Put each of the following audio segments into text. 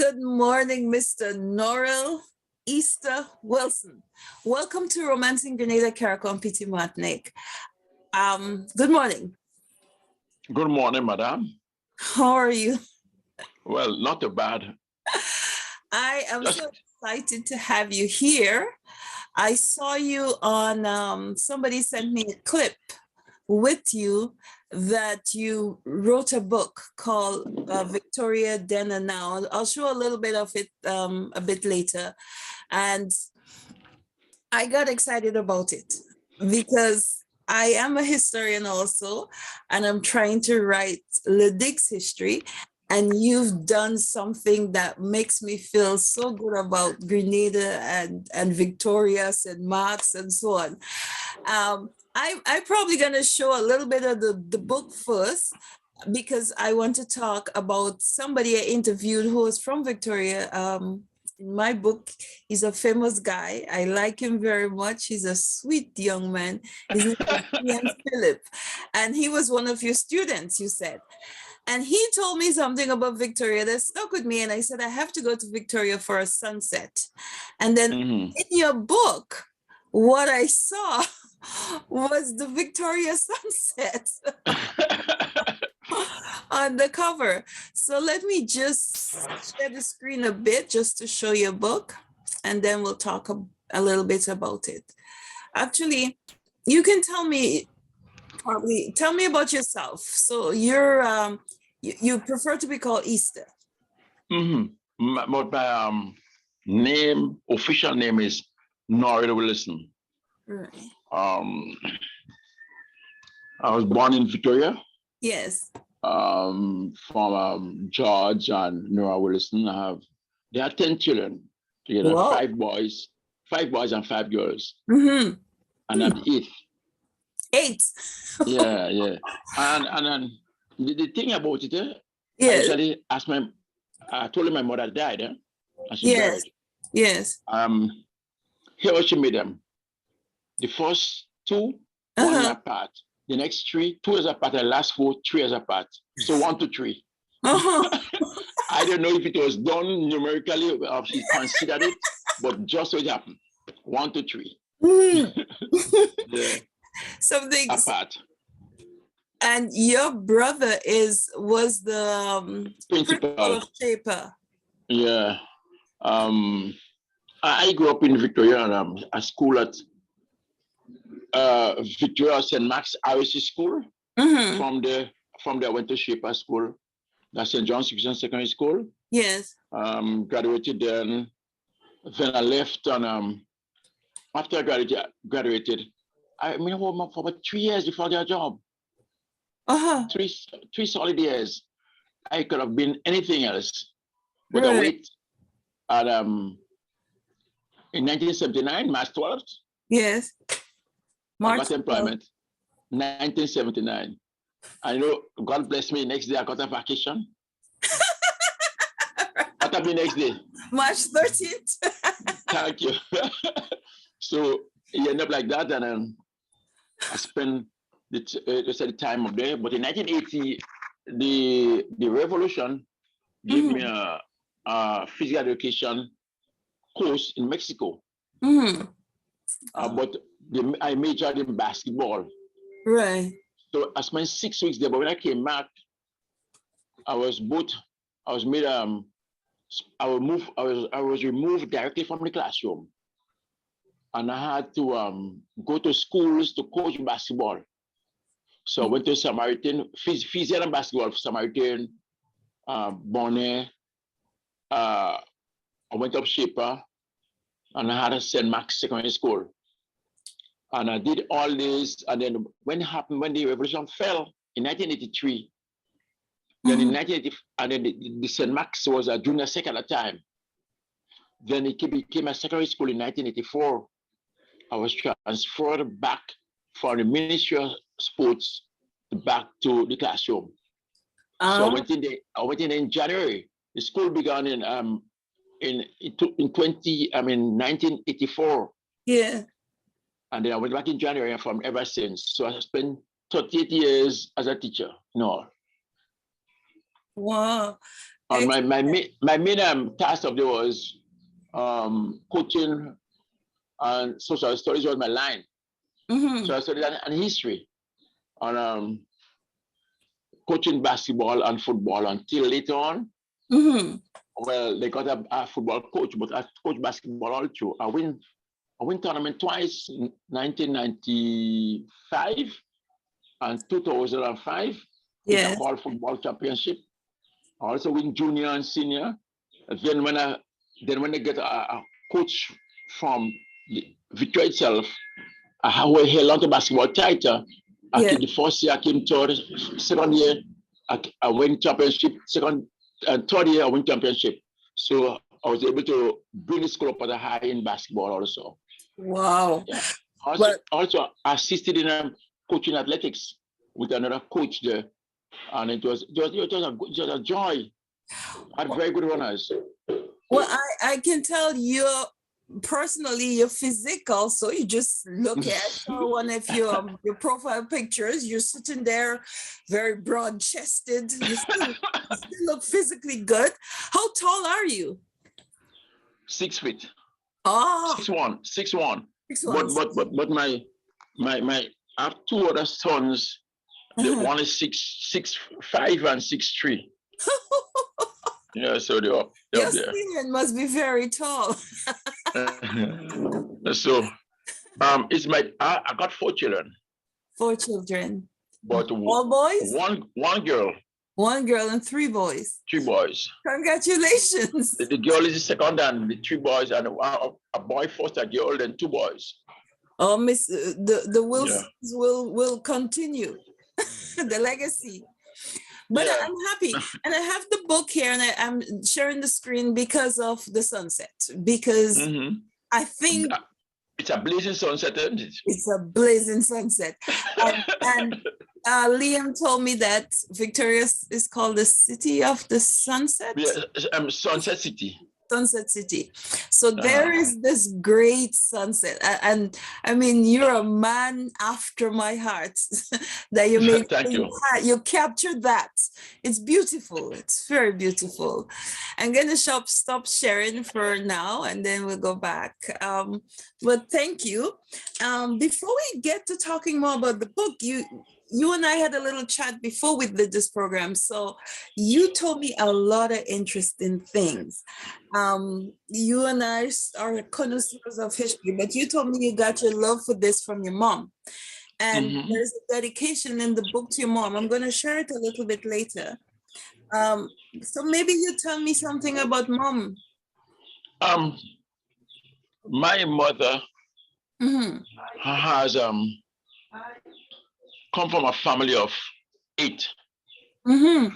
Good morning, Mr. Norril Easter Wilson. Welcome to Romancing Grenada, Caracol, and Petit Martinique. Good morning. Good morning, madam. How are you? Well, not too bad. I am so excited to have you here. I saw you on, somebody sent me a clip with you that you wrote a book called Victoria Then and Now. I'll show a little bit of it a bit later. And I got excited about it because I am a historian also, and I'm trying to write Ledic's history. And you've done something that makes me feel so good about Grenada and Victoria, St. Mark's, and so on. I'm probably going to show a little bit of the book first, because I want to talk about somebody I interviewed who was from Victoria. In my book, he's a famous guy. I like him very much. He's a sweet young man. His name is Ian Philip, and he was one of your students, you said. And he told me something about Victoria that stuck with me. And I said, I have to go to Victoria for a sunset. And then in your book, what I saw was the Victoria sunset on the cover. So let me just share the screen a bit just to show your book. And then we'll talk a little bit about it. Actually, you can tell me about yourself. So you're you prefer to be called Easter. But my official name is Norril Wilson. Right. I was born in Victoria. Yes. From George and Nora Wilson. There are 10 children. Together, Whoa. 5 boys and 5 girls. Mm-hmm. And I'm the 8th. 8. Yeah. And the thing about it, yes. I told my mother died, and she yes. died. Yes. Here what she made them. The first 2, 1 year apart. The next 3, 2 years apart. The last 4, 3 years apart. So 1 to 3. I don't know if it was done numerically or if she considered it, but just so it happened. 1 to 3. Yeah. Something apart. And your brother was the principal of Shaper. Yeah. I grew up in Victoria, and a school at Victoria St. Mark's Irish School. From there I went to Shaper School, that's St. John's Secondary School. Yes. Graduated then I left, and after I graduated, I mean home for about 3 years before their job. 3 solid years. I could have been anything else. But I wait at in 1979, March 12th. Yes. I got employment. 1979. I know, God bless me, next day I got a vacation. What happened next day? March 13th. Thank you. So it ended up like that, and I spent the time up there. But in 1980, the revolution gave me a physical education course in Mexico. But I majored in basketball. Right. So I spent 6 weeks there. But when I came back, I was removed directly from the classroom, and I had to go to schools to coach basketball. So I went to Samaritan, physical and basketball, Samaritan, Bonnet. I went up Shaper, and I had a St. Mark's Secondary School. And I did all this, and then when the revolution fell in 1983, then in 1980, and then the St. Mark's was a junior sec at the time. Then it became a secondary school in 1984. I was transferred back from the Ministry of Sports back to the classroom. So I went in January. The school began in 1984. Yeah. And then I went back in January, and from ever since. So I spent 38 years as a teacher. No. Wow. And my main task of there was coaching and social studies was my line. So I studied and history and coaching basketball and football until later on. Well, they got a football coach, but I coach basketball all through. I win tournament twice in 1995 and 2005. Yeah. Ball football championship. I also win junior and senior. And then when I get a coach from Victoria itself, I held on to basketball tighter. The first year I came third, second year I win championship, second and third year I win championship. So I was able to bring the school up at a high in basketball also. Wow. Yeah. Also assisted in coaching athletics with another coach there. And it was a joy. I had very good runners. Well, I can tell you personally, you're physical, so you just look at one of your profile pictures. You're sitting there, very broad-chested. You still look physically good. How tall are you? 6 feet. Oh, 6'1". 6'1". 6'1". But my I have two other sons. One is 6'5" and 6'3". Yeah, so they're up your there. senior must be very tall. So it's I got 4 children. 4 children. But all boys? One girl. 1 girl and 3 boys. 3 boys. Congratulations. The girl is the second, and the 3 boys, and a boy first, a girl, and 2 boys. Oh, Miss, the Wilsons will continue the legacy. But I'm happy. And I have the book here, and I'm sharing the screen because of the sunset. Because I think it's a blazing sunset, isn't it? It's a blazing sunset. And Liam told me that Victoria is called the city of the sunset. Yeah, Sunset City. Sunset City. So there is this great sunset. And I mean, you're a man after my heart that you made. Thank you. You captured that. It's beautiful. It's very beautiful. I'm going to stop sharing for now, and then we'll go back. But thank you. Before we get to talking more about the book, you and I had a little chat before we did this program. So you told me a lot of interesting things. You and I are connoisseurs of history, but you told me you got your love for this from your mom. And there's a dedication in the book to your mom. I'm going to share it a little bit later. So maybe you tell me something about mom. My mother has come from a family of 8. And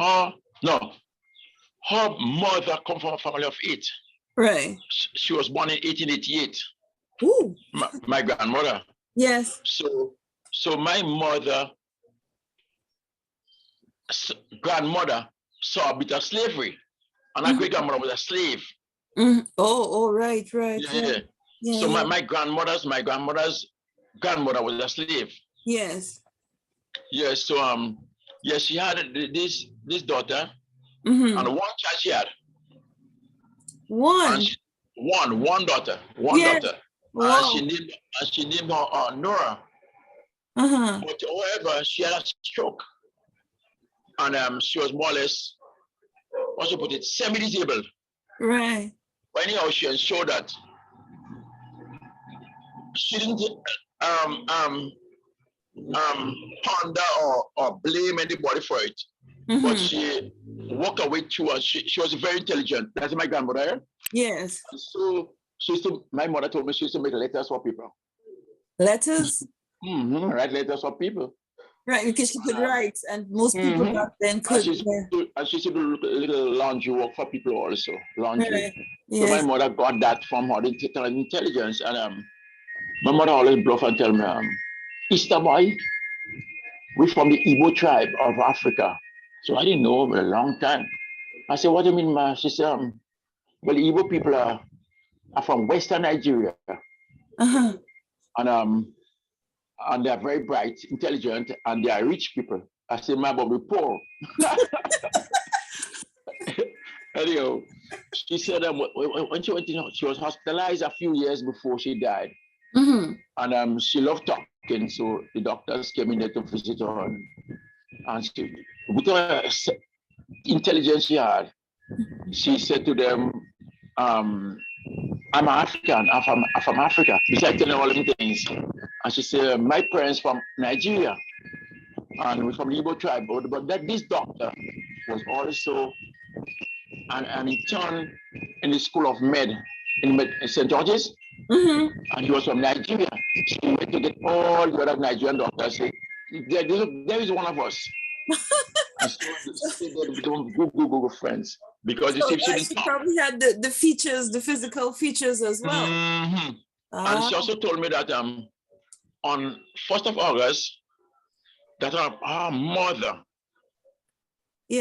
her mother come from a family of 8. Right. She was born in 1888. Ooh. My grandmother. Yes. So my mother, grandmother saw a bit of slavery, and her great grandmother was a slave. Oh, right. Yeah. So my grandmother's grandmother was a slave. Yes. Yeah. So she had this daughter, and one child she had. One daughter. Wow. And she named her Nora. But however, she had a stroke, and she was more or less, what you put it, semi-disabled. Right. But anyhow, she ensured that she didn't ponder or blame anybody for it. But she walked away through, and she was very intelligent. That's my grandmother. Yes. So my mother told me she used to make letters for people. Letters? Write letters for people. Right, because she could write, and most people back then could. And she used to do little laundry work for people also. Laundry. Right. So my mother got that from her intelligence. And my mother always bluff and tell me, Easter boy, we're from the Igbo tribe of Africa. So I didn't know for a long time. I said, what do you mean, ma? She said, well, the Igbo people are from Western Nigeria. And they're very bright, intelligent, and they are rich people. I said, my Bobby poor. Anyhow, she said when she went in, she was hospitalized a few years before she died. And she loved talking, so the doctors came in there to visit her. And she, with her intelligence she had, she said to them, I'm African, I'm from Africa. Besides telling all the things. And she said, my parents from Nigeria, and we're from the Igbo tribe. But that this doctor was also an intern in the School of Med in St. George's. And he was from Nigeria. So we went to get all the other Nigerian doctors. Say, there is one of us. And so they become good friends. Because you So see, she she probably had the features, the physical features as well. And she also told me that on 1st of August, that her mother,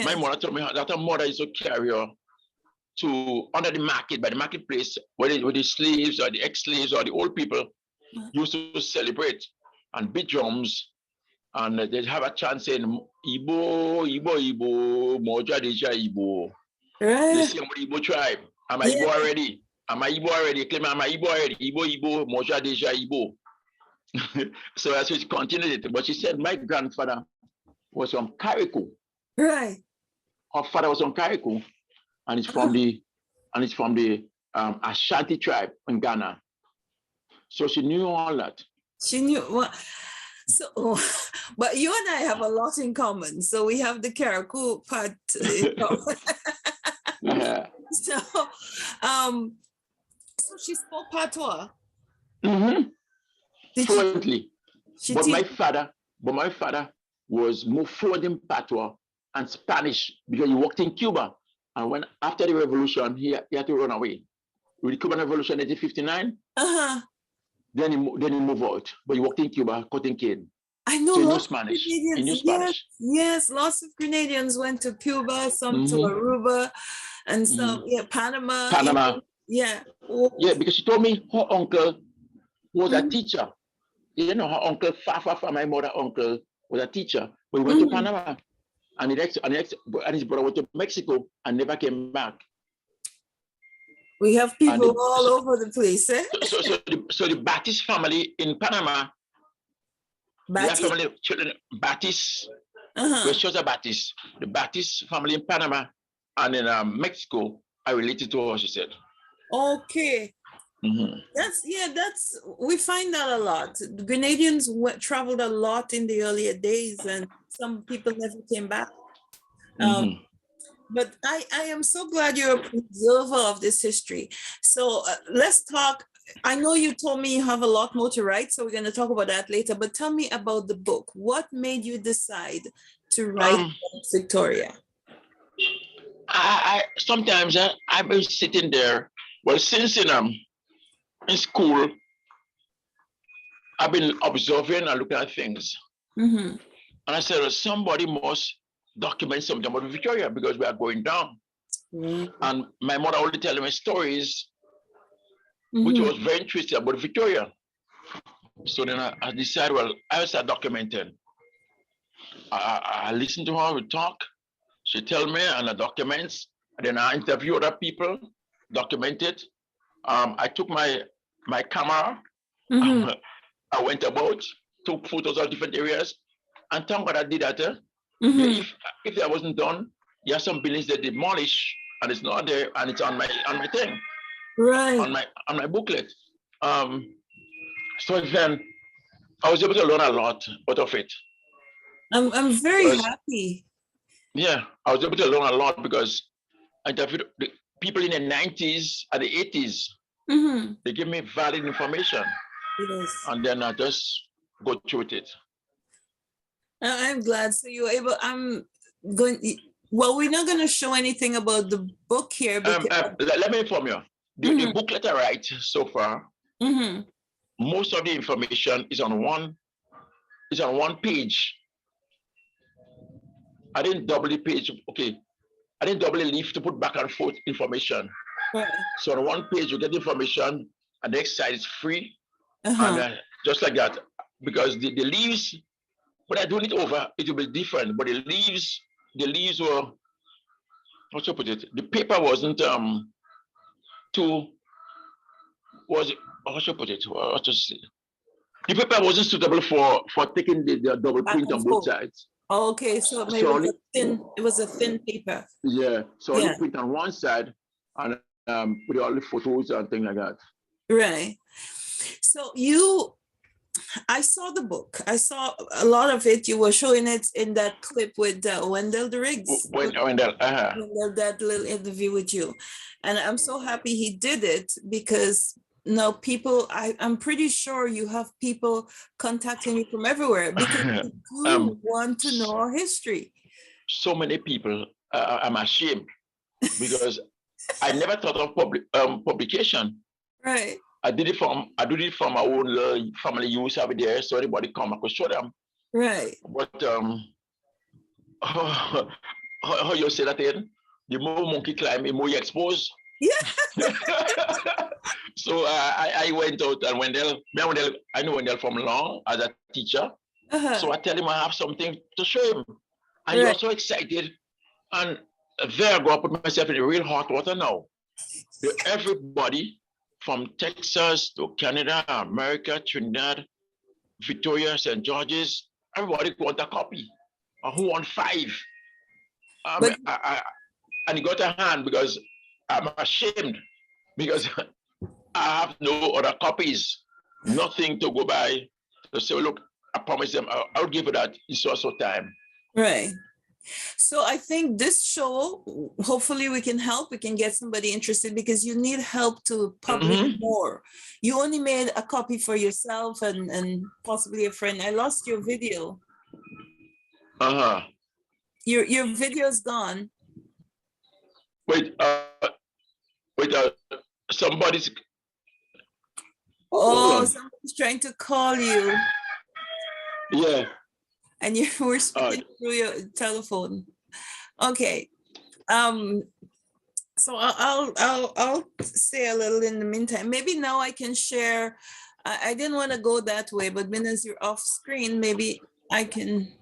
my mother told me that her mother is a carrier to under the market, by the marketplace, where the slaves or the ex-slaves or the old people used to celebrate and beat drums, and they'd have a chant saying, Igbo, Igbo, Igbo, Moja Deja Igbo. They sing about the Igbo tribe. I'm a Igbo already. I'm a Igbo already. Claim I'm a Igbo already. Igbo, Igbo, Moja Deja Igbo. So as she continued it, but she said my grandfather was from Carrico. Right. Her father was from Carrico, and it's from the Ashanti tribe in Ghana. So she knew all that. She knew what. So, but you and I have a lot in common. So we have the Carrico part. So, so she spoke Patois. Fluently. But my father was more fluent in Patois and Spanish because he worked in Cuba. And when after the revolution, he had to run away. With the Cuban Revolution in 1859, then he moved out. But he worked in Cuba, cutting cane. I know, so lots of Spanish. Canadians. He knew Spanish. Yes, lots of Canadians went to Cuba, some to Aruba, and some Panama. Panama. Yeah. Yeah, because she told me her uncle was a teacher. You know, her uncle, far, my mother uncle was a teacher. But he went to Panama, and his brother went to Mexico and never came back. We have people all over the place, eh? So the Baptist family in Panama, their family children, Baptist, Westchester Baptist, the Baptist family in Panama and in Mexico are related to her, she said. Okay. We find that a lot. The Grenadians traveled a lot in the earlier days, and some people never came back. But I am so glad you're a preserver of this history. So let's talk. I know you told me you have a lot more to write, so we're going to talk about that later. But tell me about the book. What made you decide to write about Victoria? I sometimes I've been sitting there. Well, since in school, I've been observing and looking at things. And I said, somebody must document something about Victoria because we are going down. And my mother already telling me stories, which was very interesting about Victoria. So then I decided, well, I will start documenting. I listen to her, we talk, she tell me, and I documents, and then I interview other people, document it. I took my camera, I went about, took photos of different areas, and thank God I did that. If that wasn't done, there are some buildings that demolished, and it's not there, and it's on my thing, right? On my booklet. So then I was able to learn a lot out of it. I'm very happy. Yeah, I was able to learn a lot because I interviewed the people in the 90s and the 80s. They give me valid information. Yes. And then I just go through it. I'm glad. So you're able, well, we're not going to show anything about the book here. Let me inform you. The booklet I write so far, most of the information is on one page. I didn't double the page. Okay. I didn't double the leaf to put back and forth information. Right. So on one page, you get information, and the next side is free. And just like that, because the leaves When I do it over, it will be different. But the leaves were, how should I put it? The paper wasn't too, was it, how should I put it? What to say? The paper wasn't suitable for taking the double Back print and on both forth. sides. Okay, so maybe So only, it was a thin paper. yeah, so only Yeah, print on one side and with all the photos and things like that. right. So I saw the book. I saw a lot of it. You were showing it in that clip with Wendell the Riggs. When that, Wendell, that little interview with you. And I'm so happy he did it because now people, I'm pretty sure you have people contacting you from everywhere because you do want to know our history. so many people, I'm ashamed because I never thought of publication. Right. I did it from my own little family use over there, so anybody come, I could show them. Right. But how you say that in? The more monkey climb, the more you expose. Yeah. So I went out and I know Wendell from long as a teacher. So I tell him I have something to show him. And he was so excited. And there I go, I put myself in the real hot water now. Everybody from Texas to Canada, America, Trinidad, Victoria, St. George's, everybody want a copy. Who want 5? And he got a hand because I'm ashamed because I have no other copies, nothing to go by to say, look, I promise them I'll give it that in so time. Right. So I think this show, hopefully we can help, we can get somebody interested because you need help to publish more. You only made a copy for yourself and possibly a friend. I lost your video. Your video is gone. Wait, somebody's. Oh, somebody's trying to call you. Yeah. And you were speaking through your telephone. Okay. So I'll say a little in the meantime. Maybe now I can share. I didn't want to go that way, but when as you're off screen, maybe I can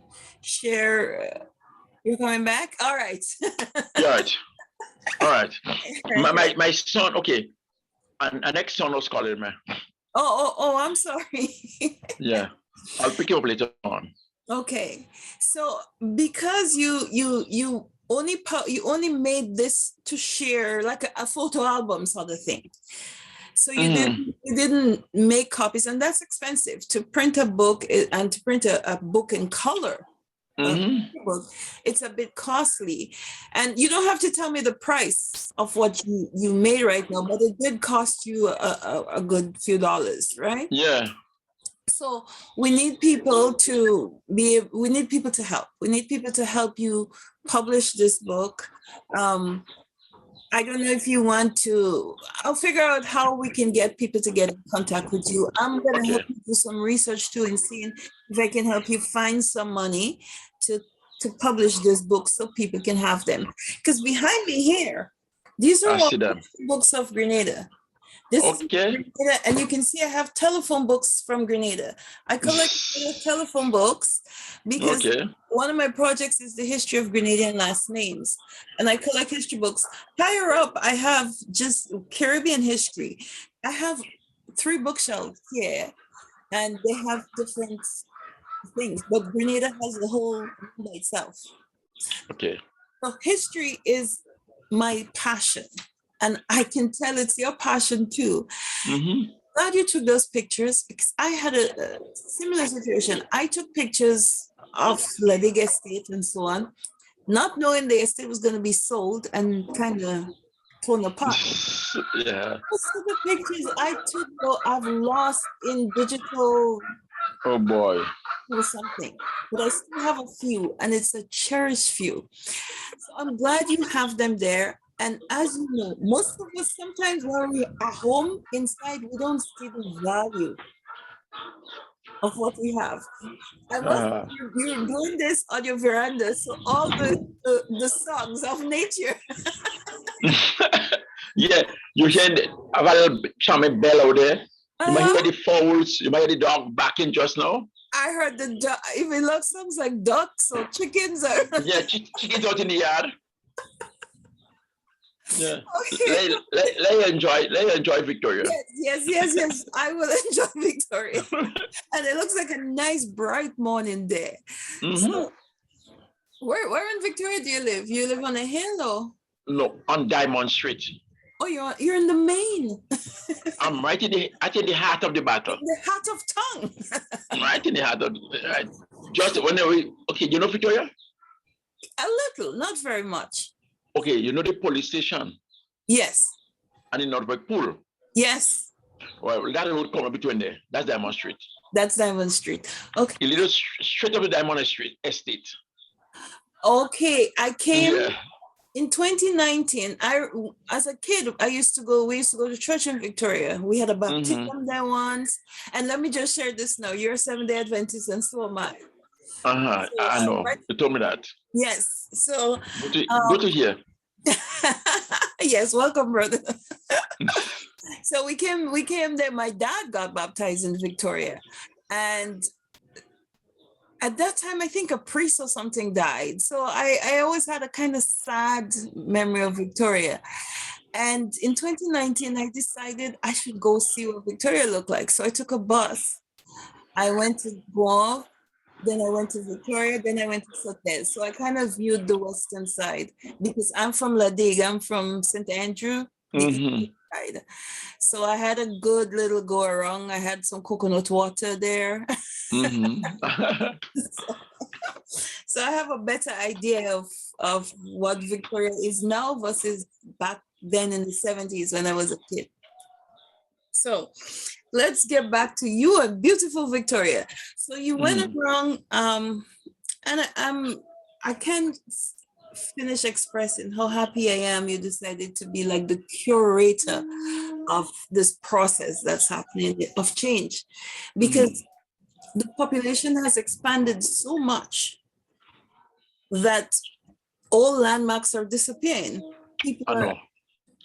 share. You're coming back? All right. Right. All right. My son, okay. And next son was calling me. Oh, I'm sorry. Yeah. I'll pick you up later on. Okay. So because you only made this to share like a photo album sort of thing. So you didn't make copies, and that's expensive to print a book and to print a book in color. It's a bit costly, and you don't have to tell me the price of what you made right now, but it did cost you a good few dollars, right? Yeah. So we need people to help. We need people to help you publish this book. I don't know if you want to, I'll figure out how we can get people to get in contact with you. I'm going to help you do some research too and see if I can help you find some money to publish this book so people can have them. Because behind me here, these are all books of Grenada. This is Grenada, and you can see I have telephone books from Grenada. I collect telephone books because one of my projects is the history of Grenadian last names, and I collect history books. Higher up, I have just Caribbean history. I have 3 bookshelves here, and they have different things, but Grenada has the whole by itself. Okay. So history is my passion. And I can tell it's your passion too. Glad you took those pictures because I had a similar situation. I took pictures of Ledig estate and so on, not knowing the estate was going to be sold and kind of torn apart. Yeah. Most of the pictures I took, though, I've lost in digital. Oh boy. Or something, but I still have a few, and it's a cherished few. So I'm glad you have them there. And as you know, most of us sometimes when we're at home inside, we don't see the value of what we have. And you're doing this on your veranda, so all the songs of nature. Yeah, you hear a little charming bell out there. You might hear the fowls, you might hear the dog barking just now. I heard the duck. If it looks sounds like ducks or chickens or Yeah, chickens out in the yard. Yeah. okay. Let you enjoy Victoria. Yes. I will enjoy Victoria. And it looks like a nice bright morning day. So where in Victoria do you live? You live on a hill or? No, on Diamond Street. Oh, you're in the main. I'm right in the heart of the battle. In the heart of tongue. Right in the heart of right. Just when okay, you know Victoria? A little, not very much. Okay, you know the police station Yes. and the Northwick Pool. Yes. Well, that road coming between there. That's Diamond Street. That's Diamond Street. Okay. A little straight up the Diamond Street estate. Okay. I came in 2019. As a kid, we used to go to church in Victoria. We had a baptism there once. And let me just share this now. You're a Seventh-day Adventist and so am I. So, I know. You told me that. Yes. So good to hear. Yes, welcome, brother. So we came there. My dad got baptized in Victoria. And at that time, I think a priest or something died. So I always had a kind of sad memory of Victoria. And in 2019, I decided I should go see what Victoria looked like. So I took a bus. I went to Guam, then I went to Victoria, then I went to Sotes. So I kind of viewed the western side because I'm from La Digue, I'm from St. Andrew. So I had a good little go around. I had some coconut water there. So I have a better idea of what Victoria is now versus back then in the 70s when I was a kid. So let's get back to you and beautiful Victoria. So you went around and I can't finish expressing how happy I am you decided to be like the curator of this process that's happening of change, because the population has expanded so much that all landmarks are disappearing. People are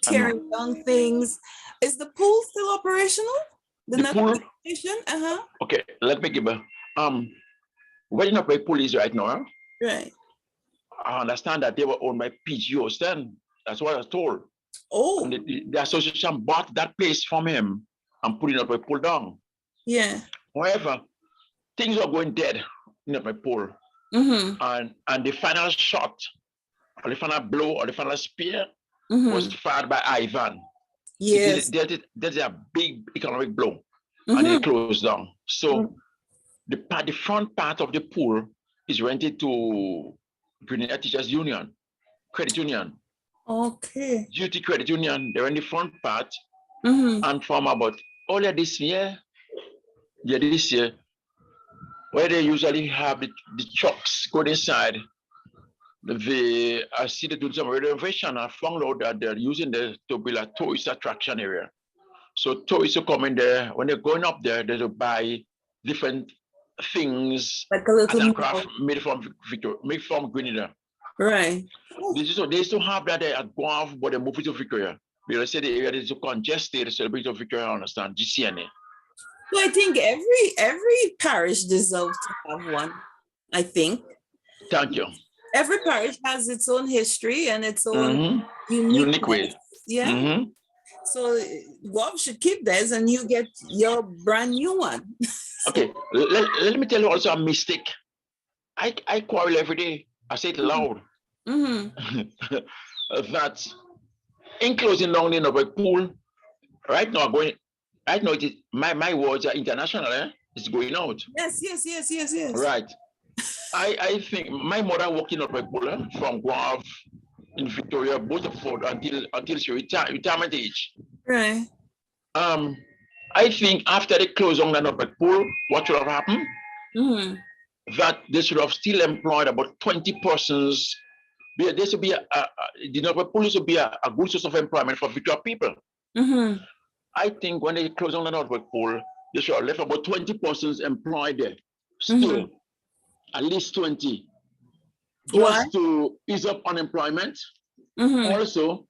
tearing down things. Is the pool still operational? The pool? Okay, let me give a where the pool is right now. Right. I understand that they were owned by PGOs then. That's what I was told. Oh. And the association bought that place from him and put it up a pool down. Yeah. However, things were going dead in the pool. And the final shot, or the final blow, or the final spear was fired by Ivan. Yes. There's a big economic blow, and it closed down. So the front part of the pool is rented to Grenada Teachers Union, Credit Union. Okay. Duty Credit Union, they're in the front part. And from about earlier this year, where they usually have the trucks go inside, I see they do some renovation. I found out that they're using the to build a tourist attraction area. So tourists will come in there. When they're going up there, they'll buy different things, like a little craft made from Grenada. Right. They used to have that at Guam, but they moved it to Victoria. They say the area is congested, so they bring it to Victoria, I understand. GCNA. So I think every parish deserves to have one, I think. Thank you. Every parish has its own history and its own unique way. Yeah. So Guam should keep theirs and you get your brand new one. Okay, let me tell you also a mistake. I quarrel every day. I say it loud. That in closing down the pool, right now it is, my words are international, it's going out. Yes. Right. I think my mother worked in a pool from Guam in Victoria, both of them until she retirement age. Right. I think after they closed on the pool, what should have happened? That they should have still employed about 20 persons. There should be the pool should be a good source of employment for Victoria people. I think when they closed on the pool, they should have left about 20 persons employed there. Still, at least 20. Just to ease up unemployment. Also,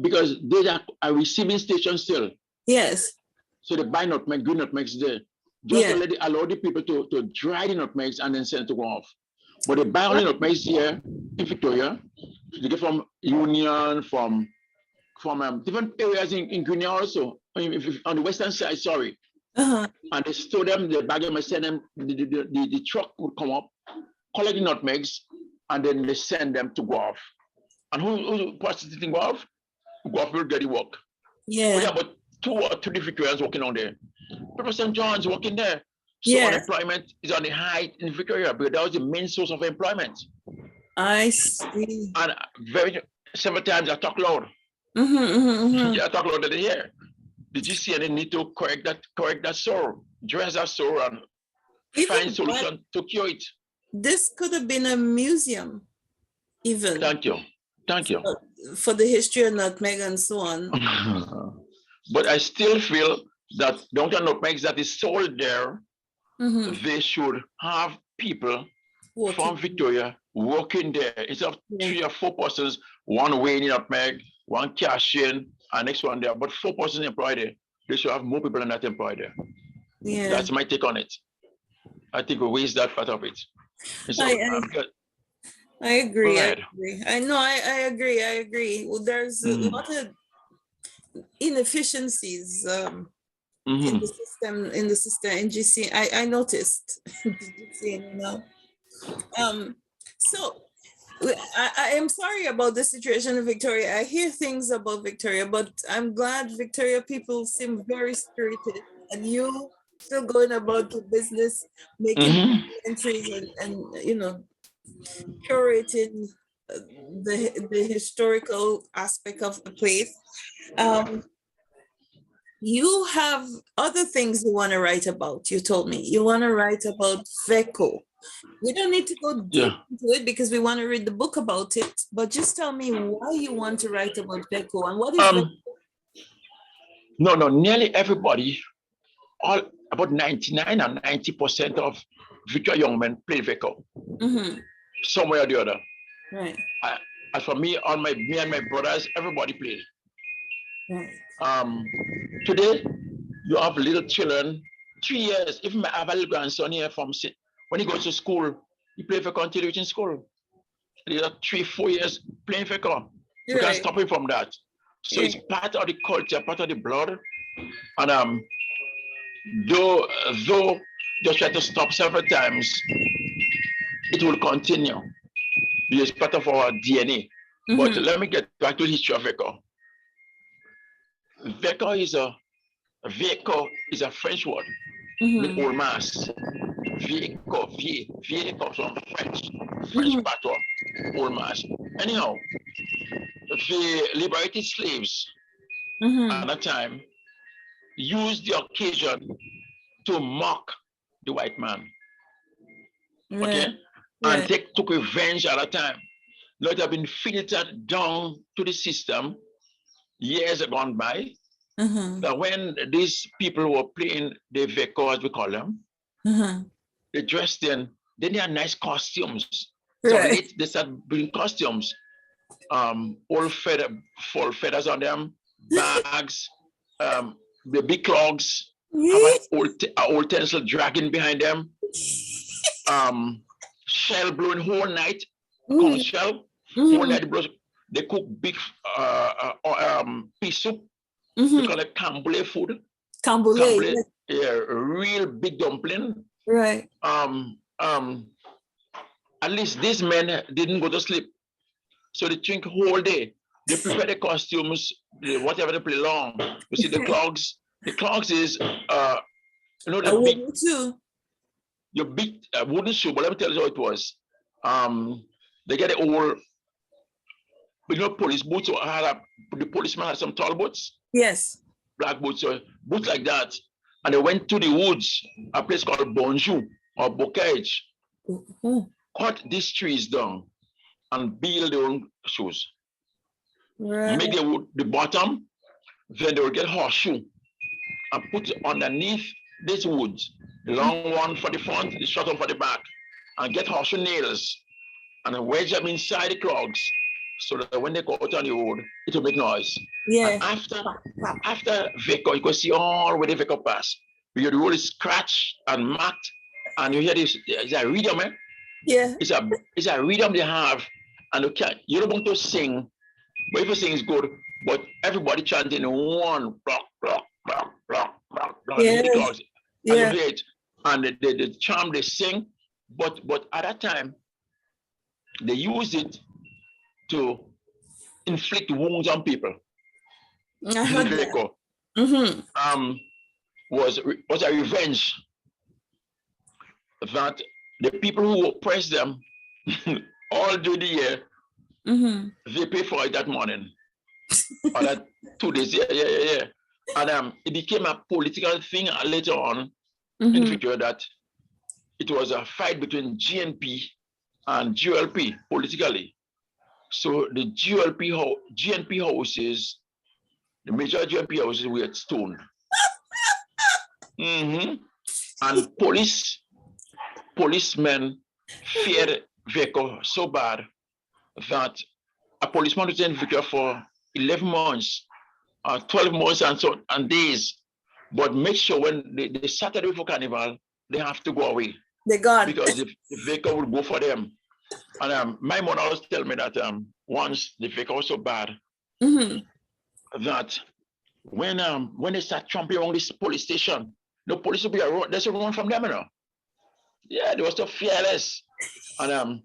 because they are a receiving station still. Yes. So they buy nutmeg, green nutmegs there. just to allow the people to dry the nutmegs and then send it to go off. But they buy only nutmegs here in Victoria. They get from Union, from different areas in Grenada also, on the western side, sorry. And they store them, they bag them and send them, the truck would come up, collect the nutmegs, and then they send them to go off. And who passes the thing go off? Go off will get the work. Yeah. We have about 2 or 3 Victorians working on there. Papa St. John's working there. So unemployment is on the high in Victoria, because that was the main source of employment. I see. And several times I talk loud. I talk louder than here. Did you see any need to correct that sore, dress that sore, and find solution to cure it? This could have been a museum, even. Thank you. For the history of nutmeg and so on. But I still feel that the nutmegs that is sold there, they should have people from Victoria working there. Instead of 3 or 4 persons, one weighing nutmeg, one cashing, and next one there. But 4 persons employed there. They should have more people than that employed there. Yeah. That's my take on it. I think we waste that part of it. So, I agree. I agree. Well, there's a lot of inefficiencies in the system in GC. I noticed. So I am sorry about the situation in Victoria. I hear things about Victoria, but I'm glad Victoria people seem very spirited, and you still going about the business, making entries and curating the historical aspect of the place. You have other things you want to write about. You told me you want to write about Veco. We don't need to go deep into it because we want to read the book about it, but just tell me why you want to write about Veco and what is Veco? No, nearly everybody, about 99 or 90% of Victoria young men play Veco. Somewhere or the other. Right. As for me, me and my brothers, everybody play. Right. Today, you have little children, 3 years. Even I have a little grandson here when he goes to school, he plays Veco until he reaches school. He are 3, 4 years playing Veco. You can't stop him from that. So it's part of the culture, part of the blood. And though just try to stop several times, it will continue. It's part of our DNA. But let me get back to the history of Veco. Veco is a French word, means old mass. Vieux comes from French Patois, old mass. Anyhow, the liberated slaves at that time used the occasion to mock the white man. Okay? And they took revenge at that time. It have been filtered down to the system years have gone by. That when these people were playing the Veco, as we call them, they dressed in, then they had nice costumes. So late they started bringing costumes, all full feathers on them, bags, the big clogs, have an old tinsel dragon behind them, shell blowing whole night, conch shell, whole night blows. They cook big pea soup. We call it camboulet food. Camboulet. Yeah, real big dumpling. Right. At least these men didn't go to sleep. So they drink whole day. They prepare the costumes, whatever they play long. You see the clogs. The clogs is the big too. Your big wooden shoe, but let me tell you how it was. They get the old police boots, or the policeman had some tall boots. Yes. Black boots, so boots like that. And they went to the woods, a place called Bonjour or Bocage. Cut these trees down and build their own shoes. Right. Make the bottom, then they will get horseshoe and put it underneath these woods. The long one for the front, the short one for the back, and get horseshoe nails and wedge them inside the clogs so that when they go out on the road, it will make noise. Yeah. And after Veco, you can see all where the Veco pass. because the road is scratched and marked, and you hear this, it's a rhythm, eh? Yeah. It's a rhythm they have, and you don't want to sing, but if you sing is good, but everybody chanting one block, block, block, block, block, block, Yeah. and Yeah. you hear it, and the charm they sing, but at that time, they use it to inflict wounds on people. I heard that. Mm-hmm. Was a revenge that the people who oppressed them all through the year, they pay for it that morning. Or that 2 days, yeah. And it became a political thing later on in Victoria, that it was a fight between GNP and GLP politically. So the GNP houses, the major GNP houses were stoned. And policemen feared Vico so bad that a policeman was in Victoria for 11 months, 12 months and days, but make sure when the Saturday before Carnival, they have to go away. They're gone. Because the Vico will go for them. And my mother always tell me that once the Vico was so bad that when they start trampling around this police station, the police will be around, there's a run from them, you know. Yeah, they were so fearless. And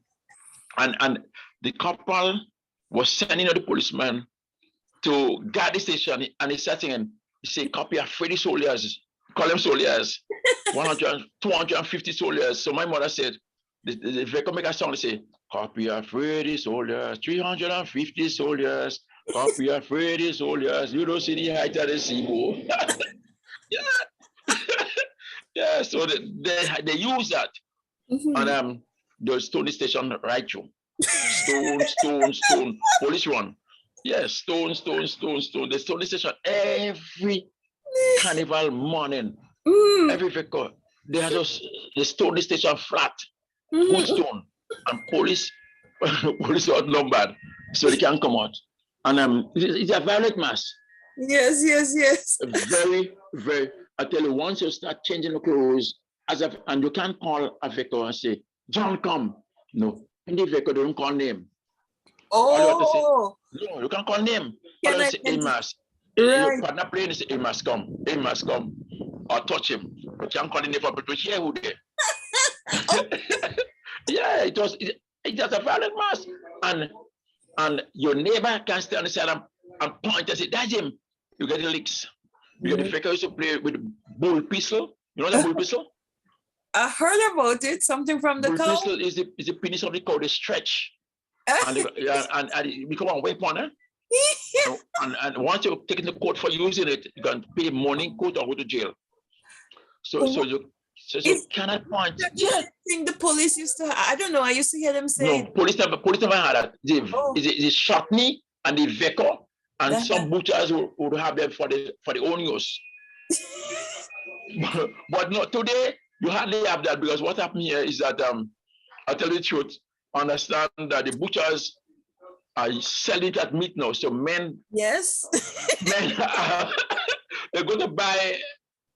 the corporal was sending the policeman to guard the station, and he's sitting and he said, copy of 30 soldiers, call them soldiers, 100, 250 soldiers. So my mother said, the vehicle make a sound, they say, copy of 30 soldiers, 350 soldiers, copy of 30 soldiers, you don't see the height of the sea. Yeah. Yeah, so they use that. And the stone station right through. Stone, police run. Yes, stone. The stone station every carnival morning, every vehicle, they have just the stone station flat, good stone, and police are outnumbered, so they can't come out. And it's a violent mass. Yes. Very, very. I tell you, once you start changing the clothes, and you can't call a vehicle and say, John, come. No, in the vehicle, they don't call name. Oh. No, you can't call name. Can All I say Amos. Right. Your partner playing is Amos come. Or touch him. You can't call the name for people to hear who they. Yeah, it was a violent mass. And your neighbor can stand on the side and point and say, that's him. You get the licks. Because the faker used to play with bull pistol. You know that bull pistol? I heard about it, something from the bull cow. Pistol is the penis of the cow, they stretch. And it become a weapon. And once you take the court for using it, you can pay money, court, or go to jail. So you cannot point. Yeah. Thing the police used to. I don't know. I used to hear them say. No, police never had that. It's shortney and the veco, and some butchers would have them for the own use. But not today. You hardly have that, because what happened here is that I'll tell you the truth. Understand that the butchers are selling that meat now. So men, they're going to buy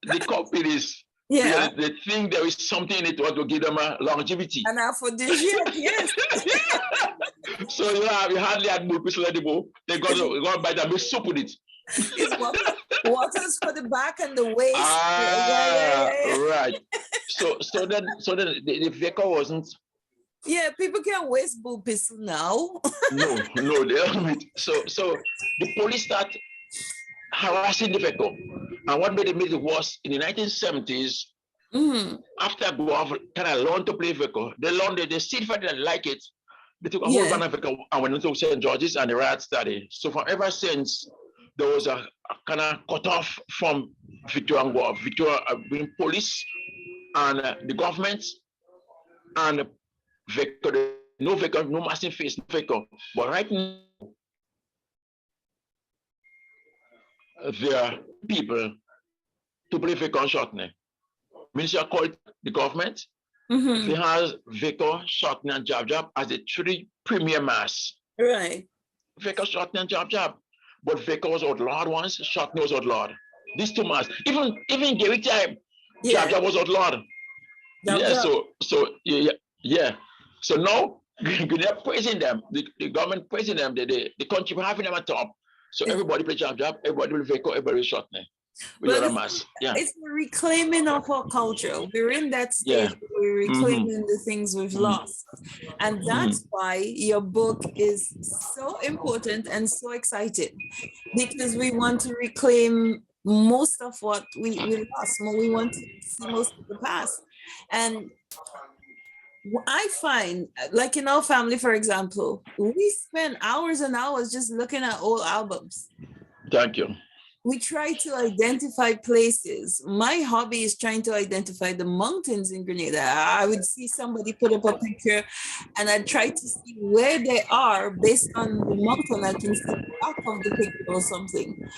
the companies. Yeah. They think there is something in it to give them a longevity. And aphrodisiac, yes. So you hardly had bull pistol anymore. They got to buy them, make soup with it. Waters for the back and the waist. Right. So then the vehicle wasn't. Yeah, people can waste bull pistol now. No, they don't. So the police start harassing the vehicle. And what made it worse, in the 1970s, after Guav kind of learned to play vehicle, they still didn't like it. They took a whole bunch of vehicle and went into St. George's, and the riot started. So from ever since, there was a kind of cut off from Victoria and Guav. Victoria being police and the government, and vehicle, no vehicle, no massive face, no vehicle. But right now, there are people to play vehicle shortening. Minister called the government. They have vehicle shortening and jab as the three premier mass. Right. Vehicle shortening and jab. But vehicle was outlawed once, shortening was outlawed. These two mass. Even Gary time, Jab Yeah. Jab was outlawed. Jab Yeah, Jab. yeah. So now they're praising them, the government praising them, the country having them at top. So everybody play Jab Jab, everybody will fake, everybody will shot now. We But are a mass. Yeah. it's the reclaiming of our culture. We're in that Yeah. stage where we're reclaiming the things we've lost. And that's why your book is so important and so exciting, because we want to reclaim most of what we lost. We want to see most of the past. And I find, like in our family, for example, we spend hours and hours just looking at old albums. Thank you. We try to identify places. My hobby is trying to identify the mountains in Grenada. I would see somebody put up a picture and I'd try to see where they are based on the mountain. I can see the back of the picture or something.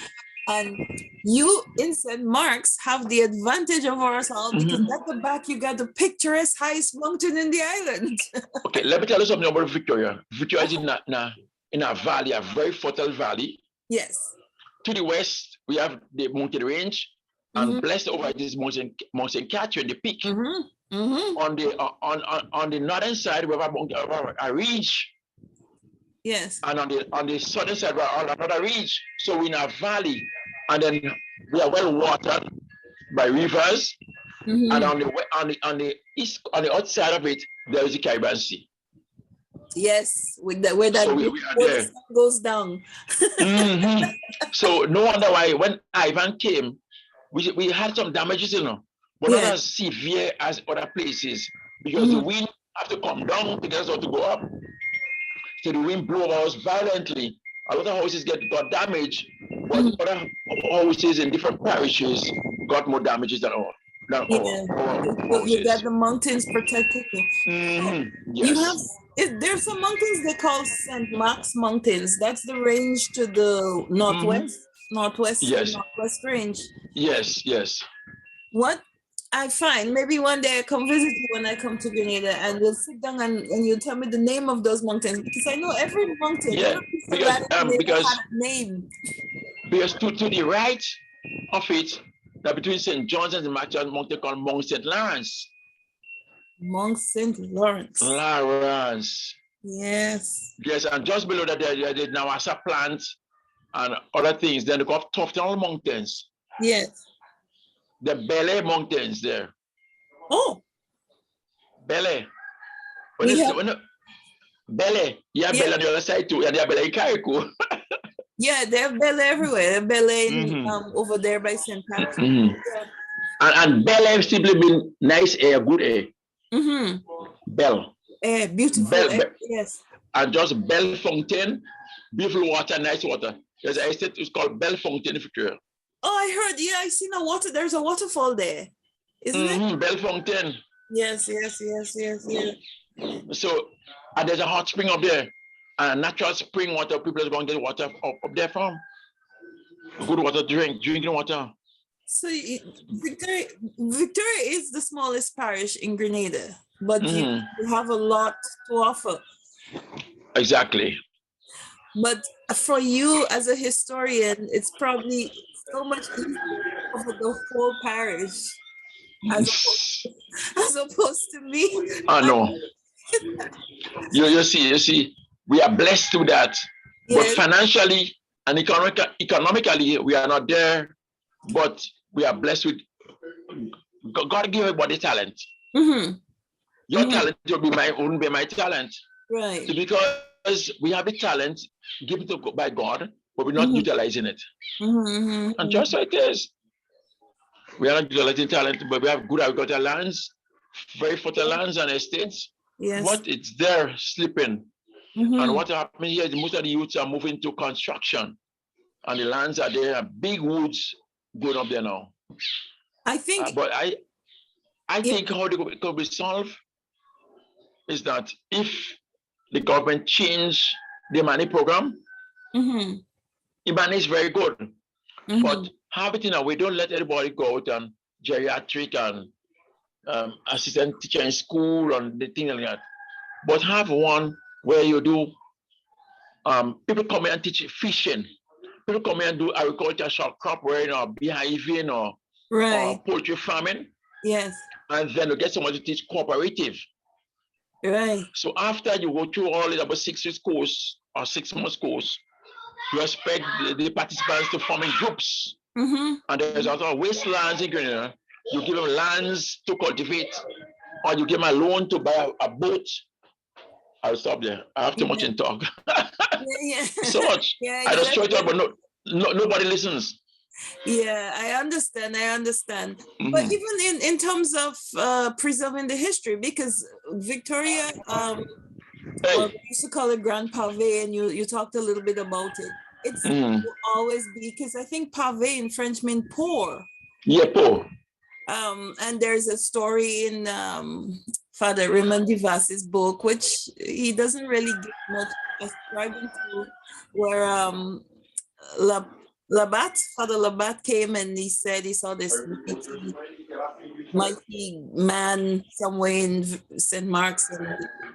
And you in St. Mark's have the advantage of us all because at the back you got the picturesque highest mountain in the island. Okay, let me tell you something about Victoria. Victoria is in a valley, a very fertile valley. Yes. To the west, we have the mountain range, and blessed over this mountain Catherine, the peak. On the northern side, we have a ridge. Yes. And on the southern side, we have another ridge. So we're in a valley, and then we are well watered by rivers. And on the east, on the outside of it, there is the Caribbean Sea. Yes, with the where that So we are there. the sun goes down. So no wonder why when Ivan came, we had some damages, but not as severe as other places because the wind have to come down to get us all to go up. So the wind blew over us violently. A lot of houses got damaged, but other houses in different parishes got more damages than our You got the mountains protecting you. Yes. You have there's some mountains they call St. Mark's Mountains. That's the range to the northwest, northwest range. Yes. What I find, maybe one day I come visit you when I come to Grenada and we'll sit down and you tell me the name of those mountains because I know every mountain, every piece of land had a name. Because to the right of it, that between St. John's and the mountain called Mount St. Lawrence. Mount St. Lawrence. Yes. Yes, and just below that there now Nawasa plants and other things. Then they go up Tufton Mountains. Yes. The Belay Mountains there. Oh. Belay. Belay. Yeah, Belay on the other side too. Yeah, they have Belay in Carriacou. Yeah, they have Belay everywhere. They have Belay over there by St. Patrick. And Belay simply mean nice air, good air. Bell. Beautiful air, yes. And just Belle Fontaine, beautiful water, nice water. There's an estate, it's called Belle Fontaine, Victoria. Oh, I heard, I seen a water, there's a waterfall there, isn't it? Belle Fontaine. Yes. So, and there's a hot spring up there, and natural spring water, people are going to get water up there from. Good water, drinking water. So, Victoria is the smallest parish in Grenada, but you have a lot to offer. Exactly. But for you as a historian, it's probably so much easier for the whole parish as opposed to me. I know. you see, we are blessed to that. Yes. But financially and economically, we are not there. But we are blessed with God give everybody talent. Your talent wouldn't be my talent. Right. So because we have the talent given by God, but we're not utilizing it. And just like this, we are not utilizing talent, but we have good agricultural lands, very fertile lands and estates. Yes. What it's there sleeping. And what happened here is most of the youths are moving to construction. And the lands are there, big woods going up there now. I think but I think how it could be solved is that if the government change the money program, the money is very good. But have it in a way, don't let everybody go out and geriatric and assistant teacher in school and the thing like that. But have one where you do people come in and teach fishing. People come in and do agriculture, short crop rearing or beehive or poultry farming. Yes. And then you get someone to teach cooperative. Right. So after you go through all this about 6 weeks course or 6 months course, you expect the participants to form in groups. Mm-hmm. And there's also wastelands in Grenada. You give them lands to cultivate, or you give them a loan to buy a boat. I'll stop there. I have too much in talk. Yeah. So much. Yeah, I just throw it out, exactly. but nobody listens. Yeah, I understand. I understand. But Mhm. even in terms of preserving the history, because Victoria, or Hey. we used to call it Grand Pavé, and you talked a little bit about it. It's Mhm. will always be, because I think pavé in French means poor. Yeah, Paul. And there's a story in Father Raymond Devas's book, which he doesn't really give much ascribing to, where La, Labat, Father Labat came and he said he saw this mighty man somewhere in St. Mark's, and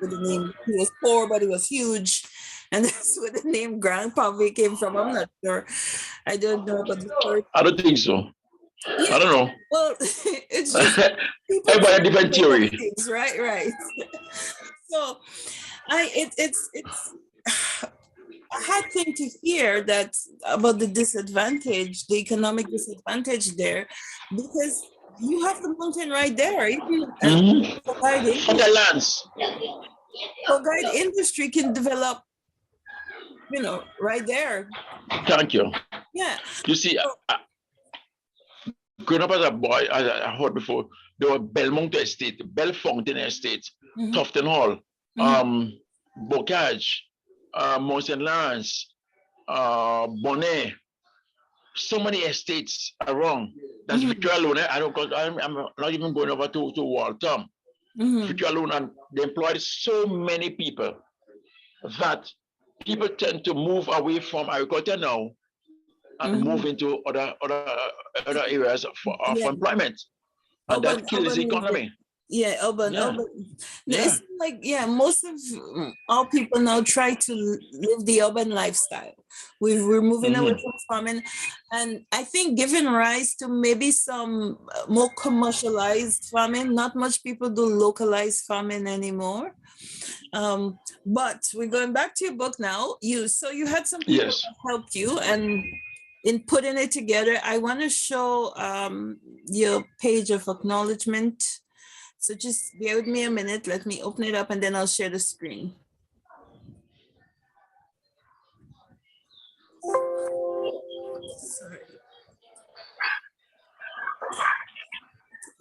with the name, he was poor, but he was huge. And that's where the name Grand Pavé came from. I'm not sure. I don't know, but the story. I don't think so. Yeah, I don't know. well, it's just people Everybody try have to different make up theory. things, right? Right. So it's a hard thing to hear that about the disadvantage, the economic disadvantage there, because you have the mountain right there. Even Mhm. for guide For the industry, lands. can develop, right there. Thank you. Yeah. You see, So, growing up as a boy, as I heard before, there were Belmont Estate, Bellefontaine Estate, mhm, Tufton Hall, mhm, Bocage, Mont Saint Lawrence, Bonnet, so many estates around. That's mhm, Victoria alone. I don't, cause I'm not even going over to Waltham. mhm. Victoria alone, and they employed so many people that people tend to move away from agriculture now and move Mhm. into other areas of Yeah, employment, and that kills the urban. economy. Yeah, Yeah, urban. No, yeah. it's like, yeah, most of our people now try to live the urban lifestyle. We're moving away Mm-hmm. from farming, and I think giving rise to maybe some more commercialized farming. Not much people do localized farming anymore. But we're going back to your book now. You had some people Yes. that helped you, and in putting it together, I want to show your page of acknowledgement. So just bear with me a minute. Let me open it up and then I'll share the screen. Sorry,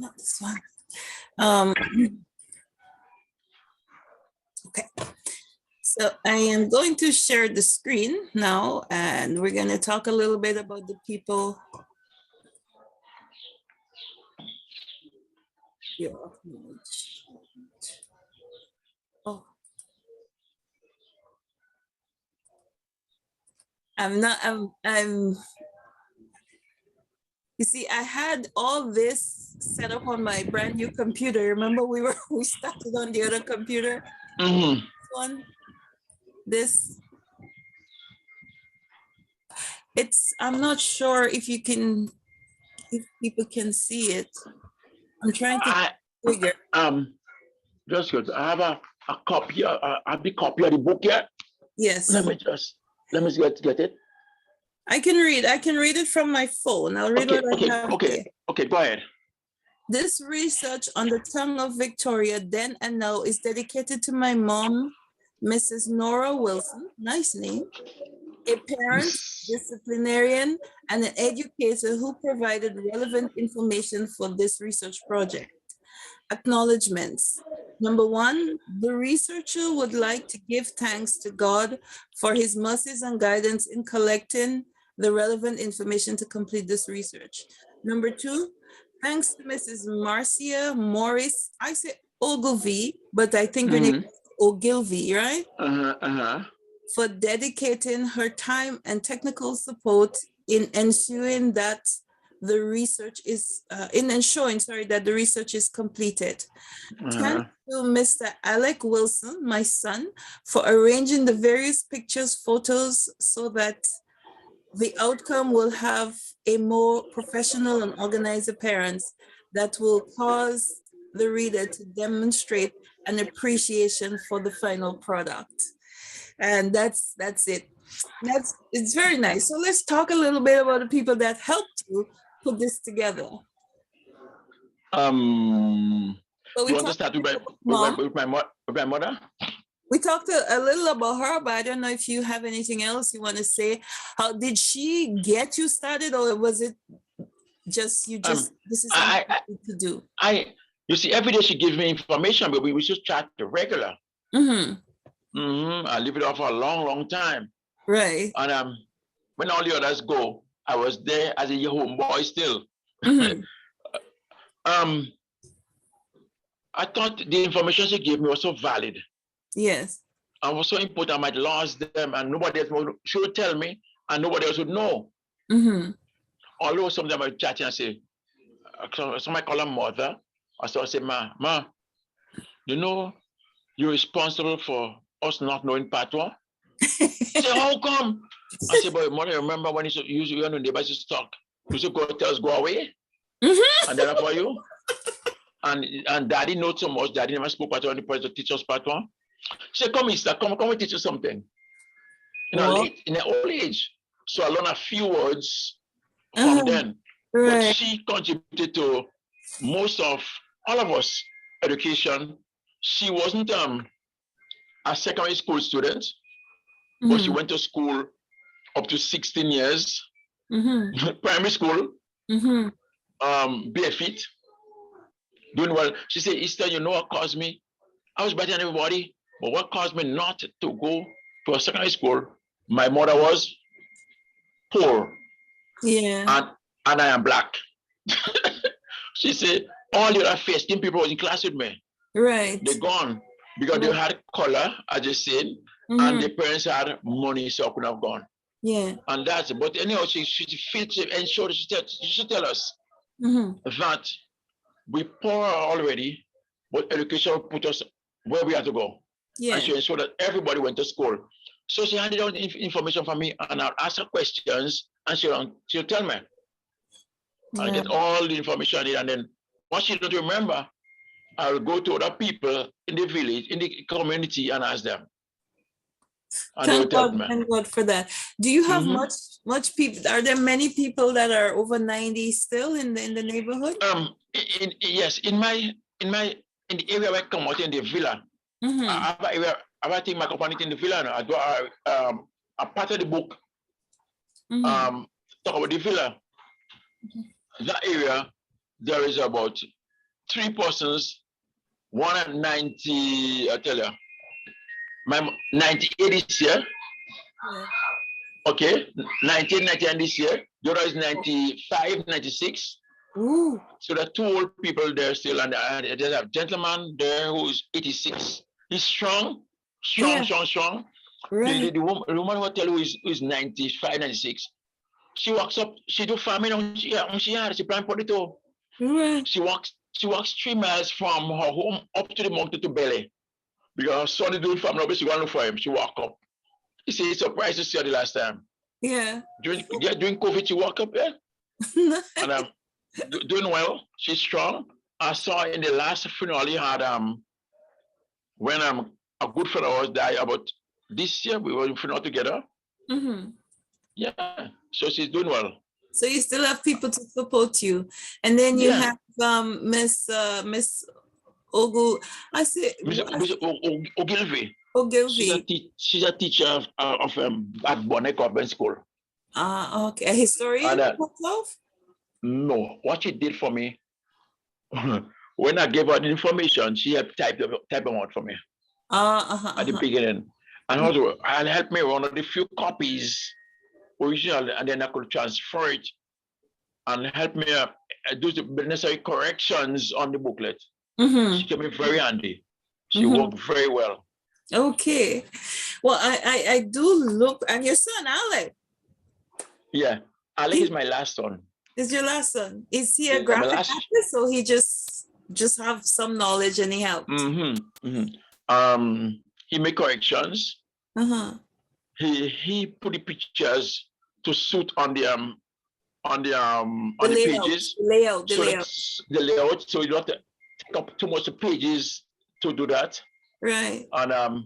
not this one. Um, okay, so I am going to share the screen now, and we're going to talk a little bit about the people. Oh, I'm not, you see, I had all this set up on my brand new computer. Remember we started on the other computer? Mm-hmm. One, this, I'm not sure if people can see it. I'm trying to I figure. um just good. I have a copy. I have the copy of the book yet. Yes, Let me get it. I can read. I can read it from my phone. I'll read Okay, what I okay, have okay, here. okay. Go ahead. This research on the tongue of Victoria then and now is dedicated to my mom, Mrs. Nora Wilson, nice name, a parent, disciplinarian, and an educator who provided relevant information for this research project. Acknowledgements. Number one, the researcher would like to give thanks to God for his mercies and guidance in collecting the relevant information to complete this research. Number two, thanks to Mrs. Marcia Morris. I say Ogilvy, but I think her name Mm-hmm. is Ogilvy, right? Uh-huh. Uh-huh. For dedicating her time and technical support in ensuring that the research is in ensuring, sorry, that the research is completed. Uh-huh. Thanks to Mr. Alec Wilson, my son, for arranging the various pictures, photos, so that the outcome will have a more professional and organized appearance. that will cause the reader to demonstrate an appreciation for the final product. And that's it. It's very nice. So let's talk a little bit about the people that helped you put this together. So You want to start with my mother? We talked a little about her, but I don't know if you have anything else you want to say. How did she get you started, or was it just this is something to do? You see, every day she gives me information, but we just chat regular. I leave it off for a long, long time. Right. And when all the others go, I was there as a homeboy still. I thought the information she gave me was so valid. Yes. And was so important. I might lost them, and nobody else should tell me, and nobody else would know. Although some of them are chatting and say, somebody call her mother. I say, Ma, you know, you're responsible for us not knowing Patois. Say, how come? I say, but mother, remember when you and the neighbors used to talk? You should go tell us go away. And then for you. And daddy knows so much. Daddy never spoke Patois, and the teach us Patois. She said, come, Easter, come and teach you something. In an old age. So I learned a few words from then. Right. But she contributed to most of all of us education. She wasn't a secondary school student, but she went to school up to 16 years. Primary school, bare feet, doing well. She said, Easter, you know what caused me? I was better than everybody, but what caused me not to go to a secondary school? My mother was poor. Yeah. And I am black. She said, all the other fair-skinned people was in class with me. Right. They're gone because they had color, as you said, and their parents had money, so I could have gone. Yeah. And that's it. But anyhow, she feels and showed she should tell us that we poor already, but education put us where we had to go. Yeah. And she ensured that everybody went to school. So she handed out information for me, and I'll ask her questions, and she'll tell me. Yeah. I'll get all the information, and then once she don't remember, I'll go to other people in the village, in the community, and ask them. And thank God for that. Do you have much people? Are there many people that are over 90 still in the neighborhood? Yes, in the area where I come out in the villa. I think my community in the villa now. I do a part of the book. Talk about the villa. That area, there is about 3 persons, 190, I tell you, my 98 this year. Yeah. Okay, 1999 this year. The other is 95, 96. Ooh. So there are 2 old people there still, and there's a gentleman there who is 86. He's strong. Right. The woman who I tell you is 95, 96. She walks up, she do farming on she plant potato. Right. She walks 3 miles from her home up to the mountain to Belly. Because her son is doing farming, she going to look for him. She walk up. He said he's surprised to see her the last time. Yeah. During COVID, she walk up there. And doing well. She's strong. I saw in the last funeral he had when a good friend of ours died about this year. We were in funeral together. Yeah. So she's doing well. So you still have people to support you, and then you have Miss Ogu. I see. Ogilvy. Ogilvy. She's a teacher at Bonnet Government School. Okay. A historian? No. What she did for me, when I gave her the information, she had typed them out for me at the beginning. And also, I'll help me run the few copies original, and then I could transfer it and help me do the necessary corrections on the booklet. She came in very handy. She worked very well. Okay. Well, I do look, and your son, Alec. Yeah, Alec is my last son. Is your last son? Is he a graphic artist, or he just have some knowledge and he helped? He made corrections. He put the pictures to suit on on the layout, pages. the layout. The layout, so you don't have to take up too much pages to do that. Right. And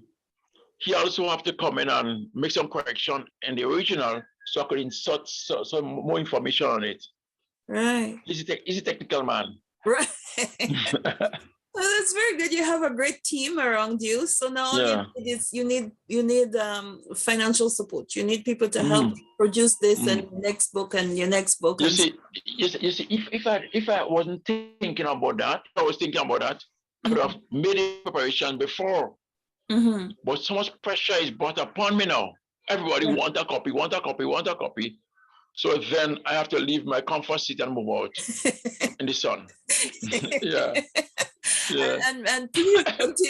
he also have to come in and make some correction in the original, so I could insert some more information on it. Right. He's a technical man. Right. Well, that's very good. You have a great team around you. So now you need financial support. You need people to help produce this and next book and your next book. You see, if I wasn't thinking about that, I could have made a preparation before. But so much pressure is brought upon me now. Everybody want a copy. So then I have to leave my comfort seat and move out in the sun. And please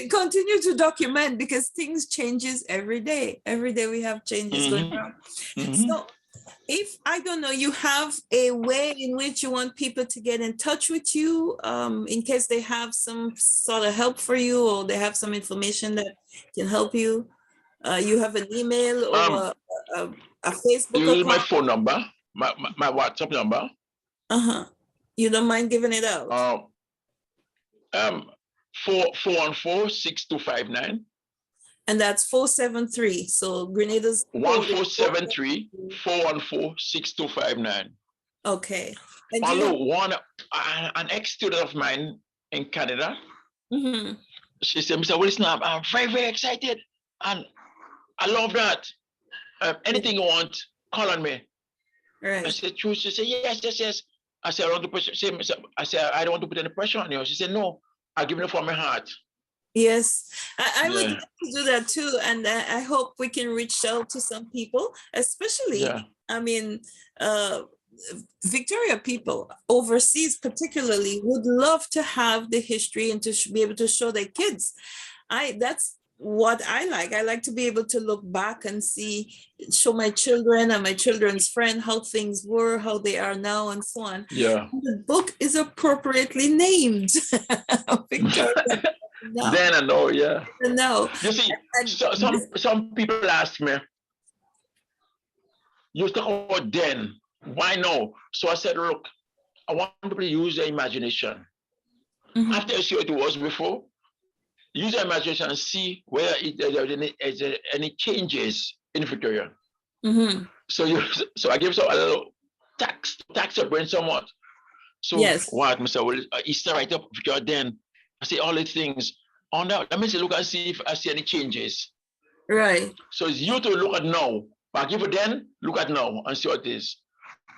continue to document, because things changes every day. Every day we have changes going on. So if, I don't know, you have a way in which you want people to get in touch with you, in case they have some sort of help for you, or they have some information that can help you. You have an email or a Facebook account? Use my phone number, my WhatsApp number. You don't mind giving it out? 414-6259. And that's 473. So Grenada's 1473-414-6259. Okay. And an ex-student of mine in Canada, she said, Mr. Wilson, I'm very, very excited. And I love that. Anything you want, call on me. Right. I said, true. She said, yes. I said, I don't want to put any pressure on you. She said, no, I'll give it from my heart. Yes, I would like to do that too. And I hope we can reach out to some people, especially, I mean, Victoria people overseas particularly would love to have the history and to be able to show their kids. That's what I like. I like to be able to look back and show my children and my children's friend how things were, how they are now, and so on. Yeah. The book is appropriately named. Victoria. No. Then I know, yeah. No. You see, some people ask me, you talk about then, why no? So I said, look, I want people to use their imagination. After you see what it was before, use your imagination and see whether there's any changes in Victoria. So I give a little tax your brain somewhat. So what, Mr. Will, Easter right up Victoria then. I see all the things on that. Let me look and see if I see any changes. Right. So it's you to look at now. But give it then, look at now and see what it is.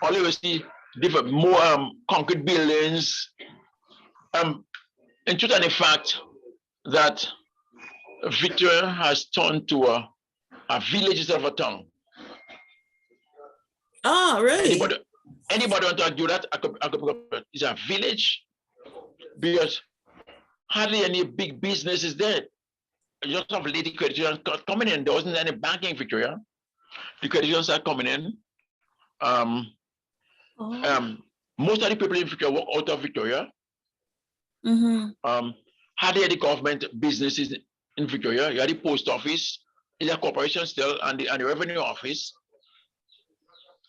All you will see different, more concrete buildings. In truth and in fact, that Victoria has turned to a village instead of a town. Oh, really? Anybody want to do that? I could it's a village, because hardly any big businesses there. You just have lady credit unions coming in. There wasn't any banking in Victoria. The credit unions are coming in. Most of the people in Victoria work out of Victoria. Hardly any government businesses in Victoria. You have the post office, the corporation still, and the revenue office.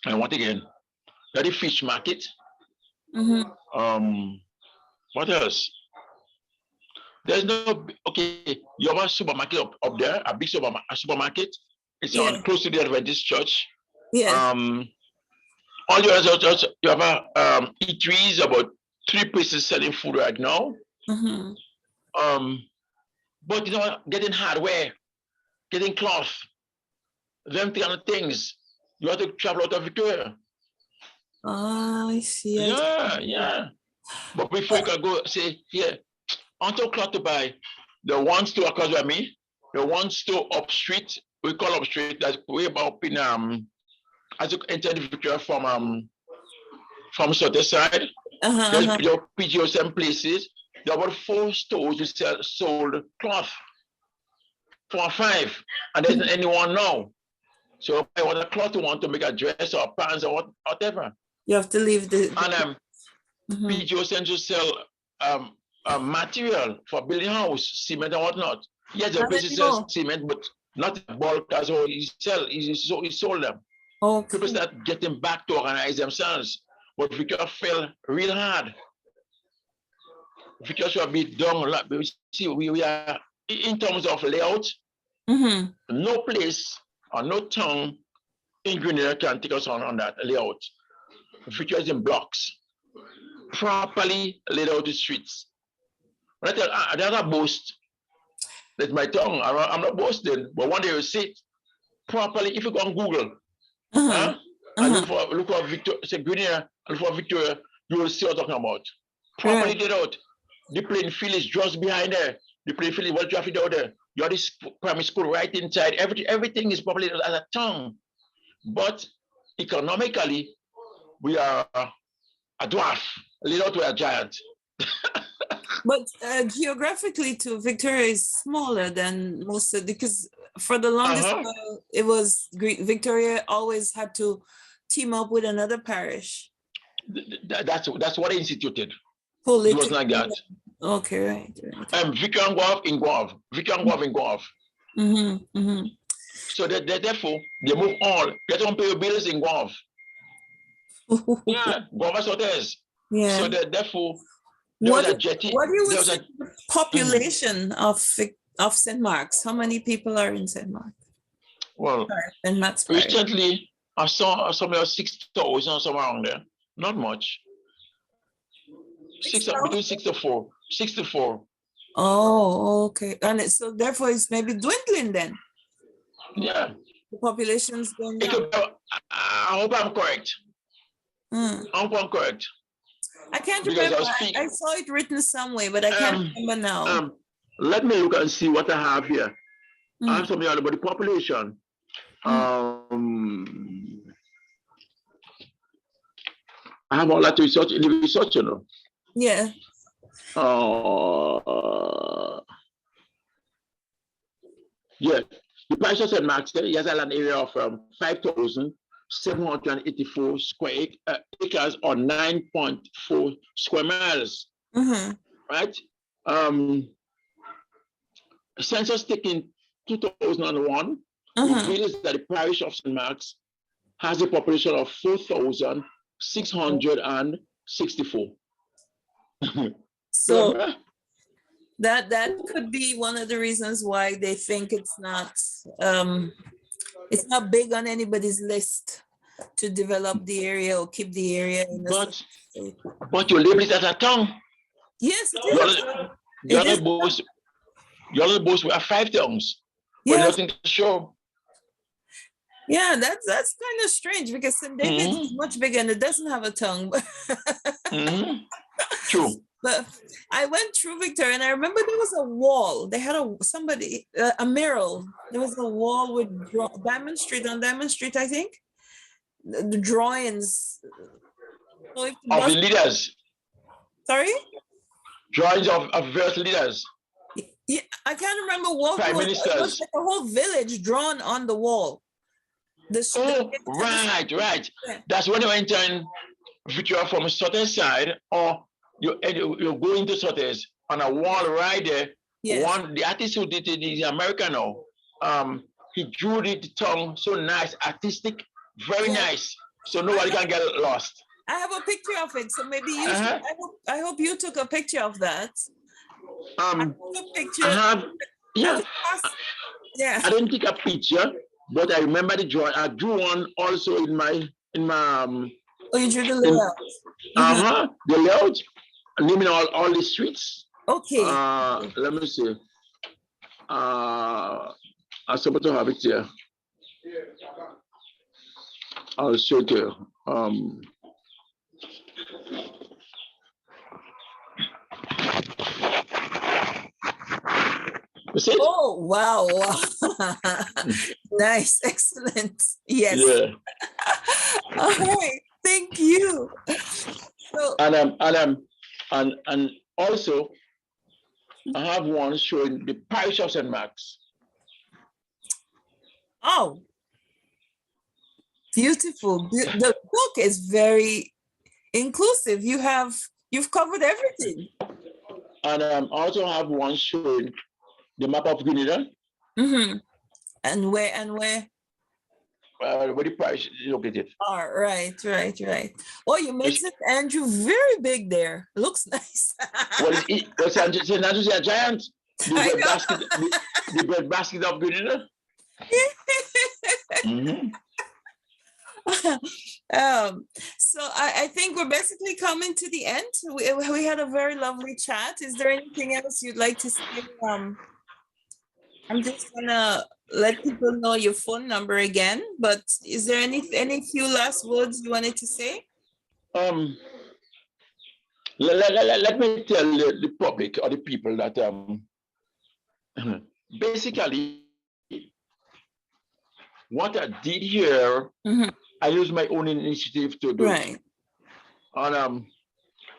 And what again? You have the fish market. What else? There's no, you have a supermarket up there, a big supermarket. It's close to the Adventist church. All you have eateries, about 3 places selling food right now. But getting hardware, getting cloth, them kind of things, you have to travel out of Victoria. Oh, I see. Yeah. But before you can go say, here, until cloth to buy, the one store across by me, the one store up street, we call up street, that's way up in as you enter the Victoria from Sote side. There's your PGOSM places. There were 4 stores who sold cloth. 4 or 5, and there isn't anyone now. So I want a cloth you want to make a dress or pants or whatever. You have to leave the and PGOSM just sell material for building house, cement and whatnot. Yes, the business sells cement, but not bulk as all he sold them. People start getting back to organize themselves. but Victoria fell real hard. Victoria should be done. See, we are in terms of layout. No place or no town in Grenada can take us on that layout. Victoria is in blocks, properly laid out the streets. I don't boast. That's my tongue. I'm not boasting, but one day you see it properly. If you go on Google, and look for Victoria, say Grenada, look for Victoria, you will see what I'm talking about. Properly laid out. The playing field is just behind there. The playing field is well traffic out there. You have this primary school right inside. Everything is properly as a town. But economically, we are a dwarf. Laid out, we are a giant. But geographically too, Victoria is smaller than most of, because for the longest while, it was Victoria always had to team up with another parish. That's what they instituted. It was like that. Okay, right. Victoria and Guav in Guav. Victoria and Guav in Guav. So therefore, they move all. Get on pay your bills in Guav. Yeah, Guav hotels. Yeah. So therefore, there was a jetty. What do you would say the population of St. Mark's? How many people are in St. Mark's? Well, St. Mark's recently I saw somewhere 6,000 or somewhere around there. Not much. Between 64. 64. Oh, okay. And so therefore it's maybe dwindling then. Yeah. The population's going down. I hope I'm correct. I hope I'm correct. I can't remember. I saw it written somewhere, but I can't remember now. Let me look and see what I have here. I have something about the population. I have all that research in the research, you know. Yeah. Yeah. The parish of St. Mark's has a land area of 5,784 square acres or 9.4 square miles. Right? Census taken 2001 reveals that the parish of St. Mark's has a population of 4,664. So that could be one of the reasons why they think it's not big on anybody's list to develop the area or keep the area in but you label it as a town. Yes, it is. The other boats we have 5 towns. But nothing to show. Yeah, that's kind of strange because St. David's is much bigger and it doesn't have a tongue. True. But I went through Victoria and I remember there was a wall. They had a mural. There was a wall with Diamond Street, I think. The drawings. Of the leaders. Sorry? Drawings of various leaders. Yeah, I can't remember what Prime Ministers. It was like a whole village drawn on the wall. Right. Yeah. That's when you enter Victoria from a certain side, or you go into Sotheby's on a wall right there. Yes. The artist who did it is American now. He drew the tongue so nice, artistic, very nice. So nobody can get lost. I have a picture of it, so maybe you should, I hope you took a picture of that. I took a picture. I didn't take a picture, but I remember the drawing. I drew one also in my oh, you drew the layout. The layout, naming all the streets. Okay. Let me see. I'm supposed to have it here. I'll show it to you. Oh, wow. Nice. Excellent. Yes. Yeah. All right. Thank you. So, and also I have one showing the parish of St. Mark's. Oh, beautiful. The book is very inclusive. You've covered everything. And also have one showing the map of Grenada. And where? where the parish is located. Oh, right. Oh, you made It's, St. Andrew very big there. Looks nice. what is it? What's St. Andrew's a giant? The I bread know. basket, the bread basket of Grenada. Mm-hmm. So I think we're basically coming to the end. We had a very lovely chat. Is there anything else you'd like to say? I'm just gonna let people know your phone number again, but is there any few last words you wanted to say? Um, let me tell the public or the people that basically what I did here, Mhm. I used my own initiative to do it. Right. And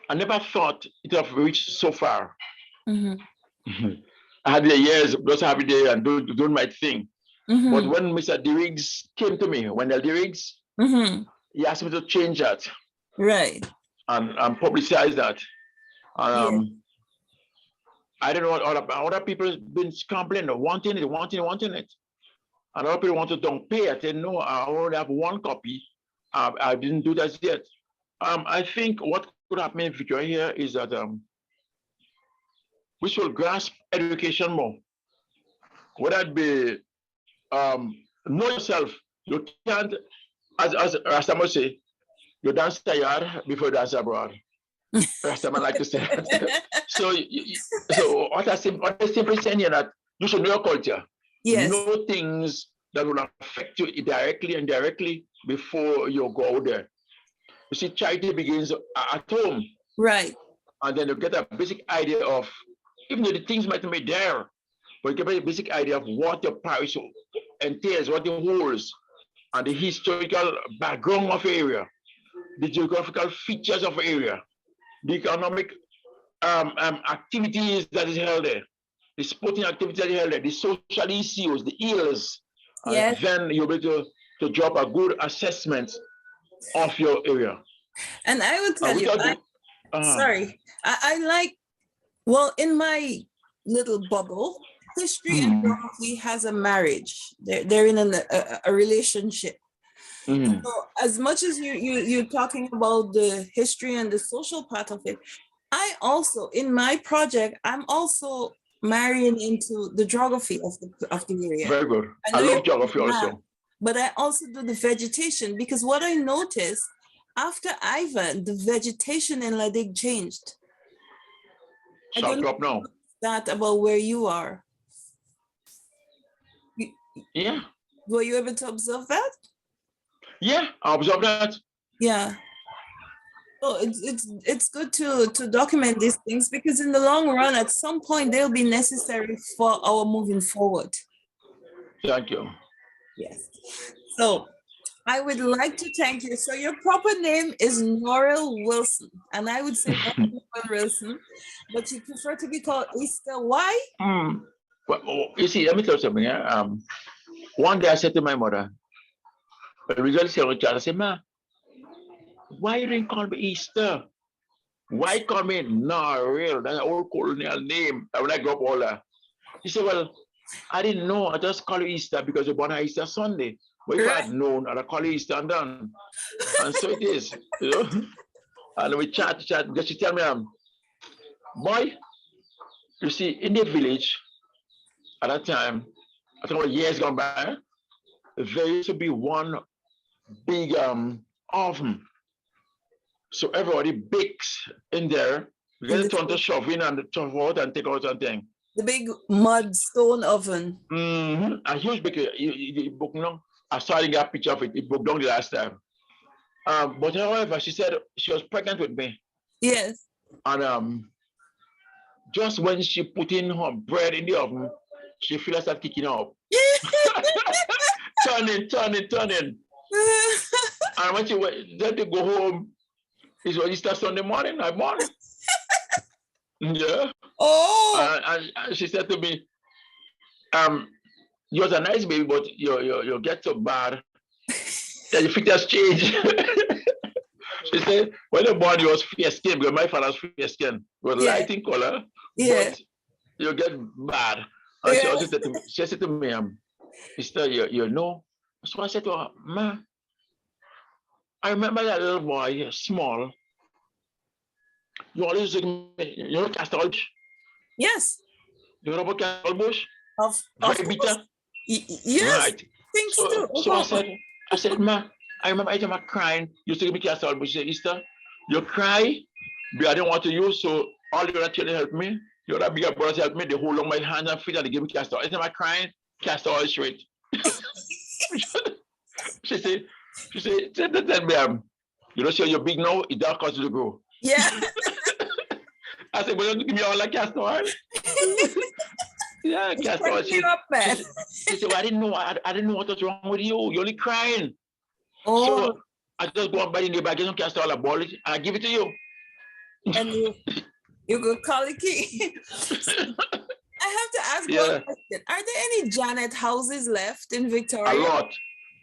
I never thought it have reached so far. Mhm. I had the years just happy day and doing my thing. But Mhm. when Mr. Derriggs came to me, when the Derriggs, Mhm. he asked me to change that Right. and publicize that. Yeah. I don't know what other people have been scrambling, wanting it. And other people want to don't pay. I said, no, I only have one copy. I didn't do that yet. I think what could happen in future here is that we should grasp education more. Whether it be know yourself. You can't, as Rastaman say, you dance yard before you dance abroad. Rastaman like to say that. So what I simply saying here that you should know your culture. Yes. Know things that will affect you directly and indirectly before you go out there. You see, charity begins at home. Right. And then you get a basic idea of, even though the things might be there, but you get a basic idea of what your parish entails, what it holds, and the historical background of area, the geographical features of area, the economic activities that is held there, the sporting activities that is held there, the social issues, the ills, Yes. and then you'll be able to drop a good assessment of your area. And I will tell you, sorry, I like, well, in my little bubble, history and geography has a marriage. They're in a relationship. So as much as you're talking about the history and the social part of it, I also, in my project, I'm also marrying into the geography of the area. Very good. I love geography also. But I also do the vegetation, because what I noticed after Ivan, the vegetation in Ladig changed. I don't know now. that about where you are. Yeah. Were you able to observe that? Yeah, I observed that. Yeah. So it's good to document these things, because in the long run, at some point, they'll be necessary for our moving forward. Thank you. Yes. So I would like to thank you. So your proper name is Norril Wilson, and I would say Norril Wilson, but you prefer to be called Easter. Why? Well, you see, let me tell you something. One day I said to my mother, when we got to I said, Ma, why you didn't call me Easter? Why call me Norril? That's an old colonial name. When I grew up older. He said, well, I didn't know. I just call you Easter because you're born on Easter Sunday. But if I had known, I'd call you Easter and done. And so it is, you know. And we chat. Because she tell me, boy, you see, in the village at that time, I think years gone by, there used to be one big oven. So everybody bakes in there. We get it to shove in and shove out and take out something. The big mud stone oven. A huge big, I saw a picture of it. It broke down the last time. But however, she said she was pregnant with me. Yes. And just when she put in her bread in the oven, she feels that kicking up. turning. And when she went, then to go home, it was Easter Sunday morning, I'm born. Yeah. Oh. And she said to me, you're a nice baby, but you get so bad that your features change. She said, when the body was fair skin, because my father's fair skin was light in color, but you get bad. And she also said to me, Sister, you know, So I said to her, Ma, I remember that little boy, small. You always used to give me, you know, castor bush? Yes, You know about castor bush? of Very course. bitter. Yes, Right. things too. So I said, Ma, I remember I was crying. You used to give me castor bush. She said, Easter, you cry, but I didn't want to use, so all the other children helped me. The other bigger brothers helped me. They hold on my hands and feet and they give me castor. Every time I crying, castor oil straight. She said, tell me, you don't see you're big now, it does cause you to grow. Yeah. I said, well, give me all that castor oil. Yeah, castor oil. She said, well, I didn't know what was wrong with you. You're only crying. Oh, So I just go and buy in the bag, get some castor oil, I boil it, and I give it to you. and you go colicky. I have to ask Yeah. one question. Are there any Janet houses left in A Victoria? lot.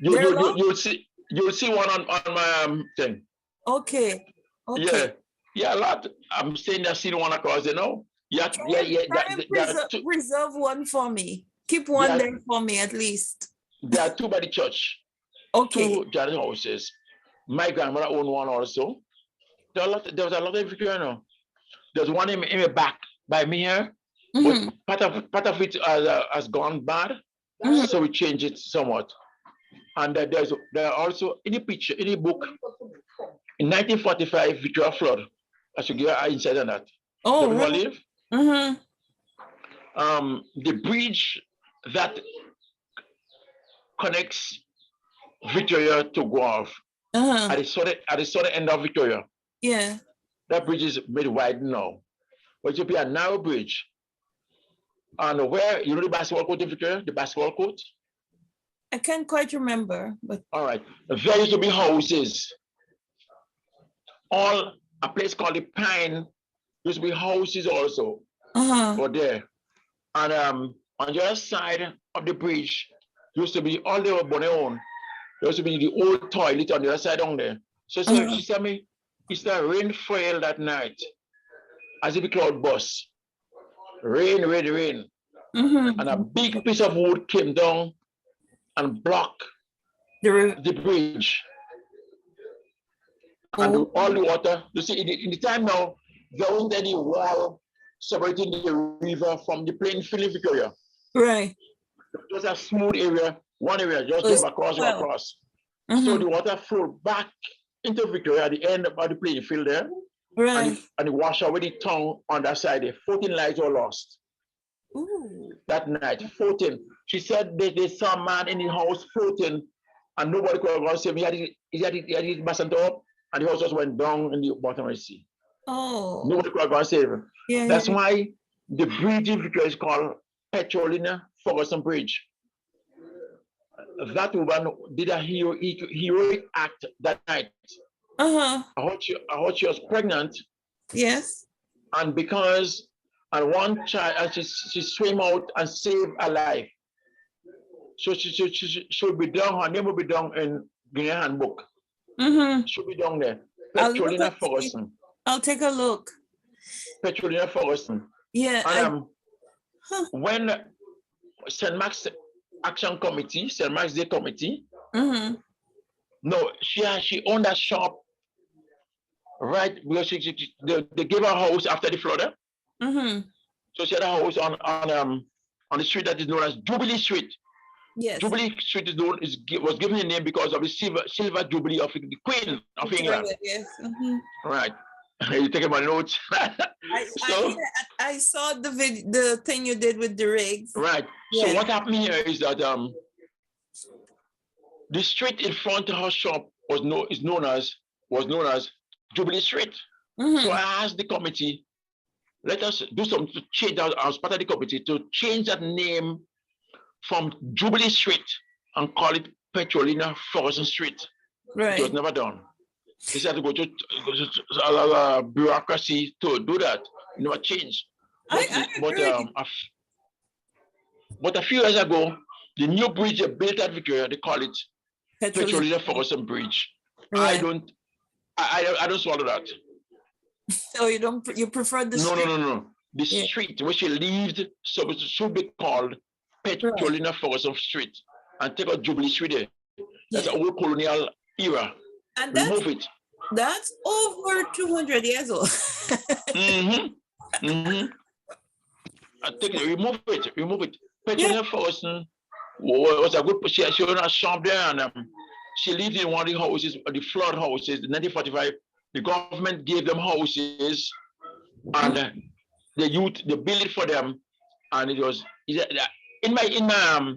You'll see one on my thing. Okay. Yeah, a lot. I'm saying I've seen one across, you know. Yeah. Reserve one for me. Keep one there for me at least. There are two by the church. Okay. Two Janet houses. My grandmother owned one also. There was a lot of Victoria now. There's one in the back by me here. Mm-hmm. But part of it has gone bad. Mm-hmm. So we changed it somewhat. And there are also in the picture, in the book, in 1945, Victoria flood. I should give an insight on that. Oh, really? live? Mm-hmm. The bridge that connects Victoria to Guelph at the southern end of Victoria. Yeah. That bridge is made wide now. But it will be a narrow bridge. And where, you know the basketball court in Victoria? The basketball court? I can't quite remember, but all right. There used to be houses. All a place called the Pine used to be houses also. Over there. And on the other side of the bridge used to be all they were own. There used to be the old toilet on the other side down there. So she said me, it's the rain fell that night. As if a cloud bus. Rain. Mm-hmm. And a big piece of wood came down and blocked the bridge. And all the water, you see, in the time now, there wasn't any wall separating the river from the plain field in Victoria. Right. It was a smooth area, one area, just jump across. Mm-hmm. So the water flowed back into Victoria at the end of the playing field there. Right. And it washed away the town on that side there. 14 lives were lost. Ooh. That night, 14. She said they saw a man in the house floating, and nobody could have save him. He had his basket up, and the house just went down in the bottom of the sea. Oh. Nobody could have save him. Yeah, that's why the bridge in Victoria is called Petrolina Ferguson Bridge. That woman did a heroic act that night. I heard she was pregnant. Yes. And because one child, and she swam out and saved a life. So she should be down. Her name will be down in Guinea handbook. Should be down there. Petrolina Ferguson. I'll take a look. Petrolina Ferguson. Yeah. And when St. Mark's Action Committee, St. Mark's Day Committee. No, she owned a shop, right? Because they gave her a house after the flood. So she had a house on the street that is known as Jubilee Street. Yes. Jubilee Street was given the name because of the silver jubilee of the Queen of England. Yes. Right. You taking my notes? I saw the thing you did with the rigs. Right. Yeah. So what happened here is that the street in front of her shop was known as Jubilee Street. So I asked the committee, let us do something to change that as part of the committee to change that name from Jubilee Street and call it Petrolina Ferguson Street. Right. It was never done. They had to go to bureaucracy to do that. It never changed. But a few years ago, the new bridge they built at Victoria, they call it Petrolina Ferguson Bridge. Right. I don't swallow that. So you prefer the street? No. The street where she lived should be called Petrolina Ferguson Street and take out Jubilee Street there. That's an old colonial era. And Remove it. that's over 200 years old. I think remove it. Yeah. Petunia Forson was a good. She owned a shop there, and she lived in one of the houses, the flood houses. In 1945, the government gave them houses, and the youth they built it for them, and it was in my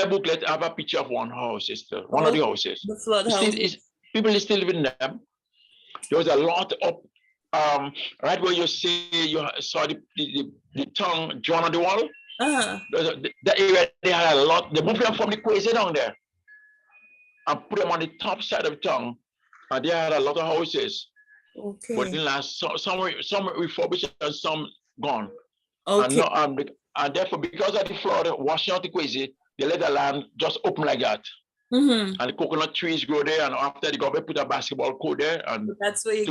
booklet. I have a picture of one house, sister. One of the houses. The flood house. People still living in them. There was a lot of right where you see you saw the tongue drawn on the wall. That area they had a lot. They moved them from the quasi down there and put them on the top side of the tongue, and they had a lot of houses. Okay. But in the last some refurbished and some gone. Okay. And therefore, because of the flood washing out the quasi, they let the land just open like that. And the coconut trees grow there, and after the government put a basketball court there, and that's where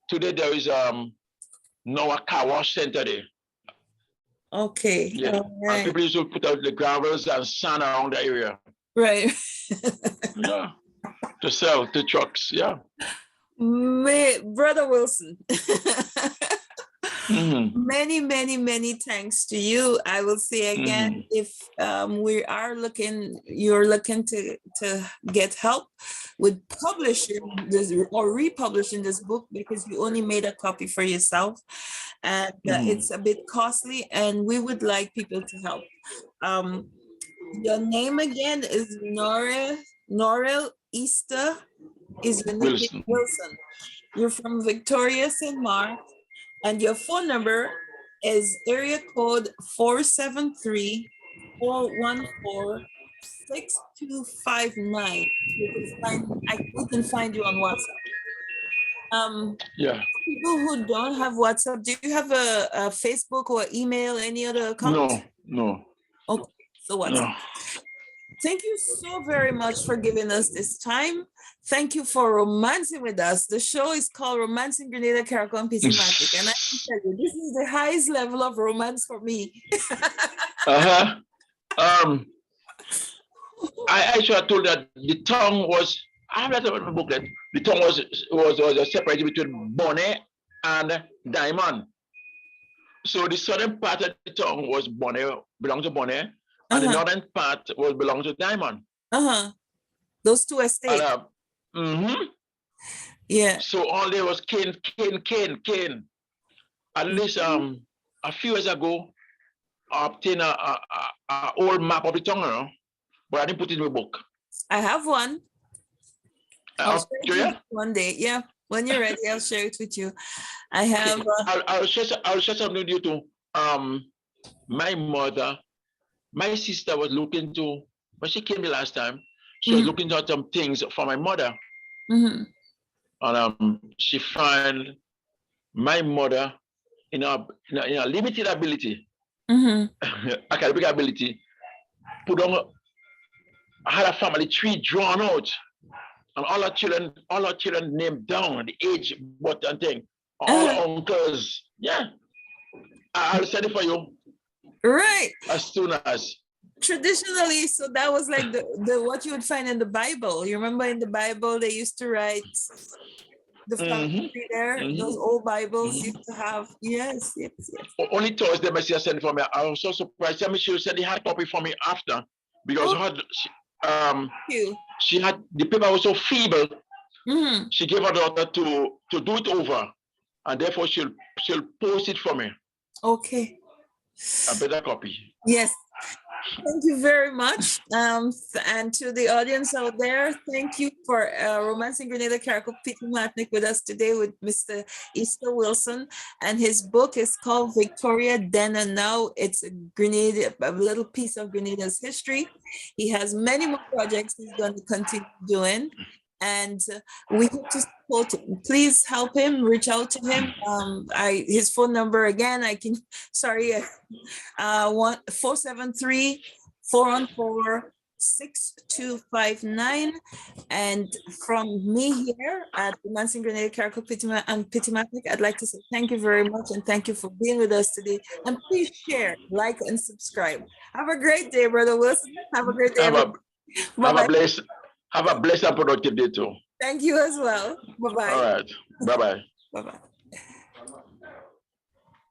today there is now a car wash center there. Okay. Yeah. Right. And people used to put out the gravels and sand around the area. Right. Yeah. To sell to trucks. Yeah. Brother Wilson. Many thanks to you. I will say again, if you're looking to get help with publishing this or republishing this book, because you only made a copy for yourself, and it's a bit costly, and we would like people to help. Your name again is Norril Easter is your name, Wilson. You're from Victoria, St. Mark. And your phone number is area code 473-414-6259. We can find you on WhatsApp. Yeah. People who don't have WhatsApp, do you have a Facebook or email, any other account? No. Okay, so WhatsApp. No. Thank you so very much for giving us this time. Thank you for romancing with us. The show is called Romancing Grenada, Carriacou, and Patois. And I can tell you, this is the highest level of romance for me. I actually told that the tongue was, I have that in the booklet, the tongue was separated between bonnet and diamond. So the southern part of the tongue was bonnet, belonged to bonnet, and the northern part was belong to diamond. Those two estates. Yeah. So all there was cane. At least a few years ago, I obtained a old map of the tongue, but I didn't put it in the book. I have one. I'll share it one day. Yeah. When you're ready, I'll share it with you. I have. I'll share something with you too. My mother. My sister was looking to, when she came the last time, she was looking at some things for my mother. And she found my mother in a limited ability, academic ability, had a family tree drawn out, and all our children named down, the age, what and thing, all uncles. Yeah. I'll send it for you. Right. As soon as. Traditionally, so that was like the what you would find in the Bible. You remember in the Bible they used to write the family there. Those old Bibles used to have. Yes. Only Thursday, my sister sent for me. I was so surprised. She said they had a copy for me after, because she had the paper was so feeble. She gave her daughter to do it over, and therefore she'll post it for me. Okay. A better copy. Yes. Thank you very much. And to the audience out there, thank you for Romancing Grenada, Carriacou, Patois with us today with Mr. Easter Wilson. And his book is called Victoria Then and Now. It's a little piece of Grenada's history. He has many more projects he's going to continue doing. And we hope to support him. Please help him, reach out to him. His phone number again, 473-414-6259. And from me here at Romancing Grenada, Carriacou, Patois, and Patois, I'd like to say thank you very much, and thank you for being with us today. And please share, like, and subscribe. Have a great day, Brother Wilson. Have a great day. Bye-bye. Have a blessed and productive day too. Thank you as well. All Bye-bye. right. Bye bye. Bye-bye.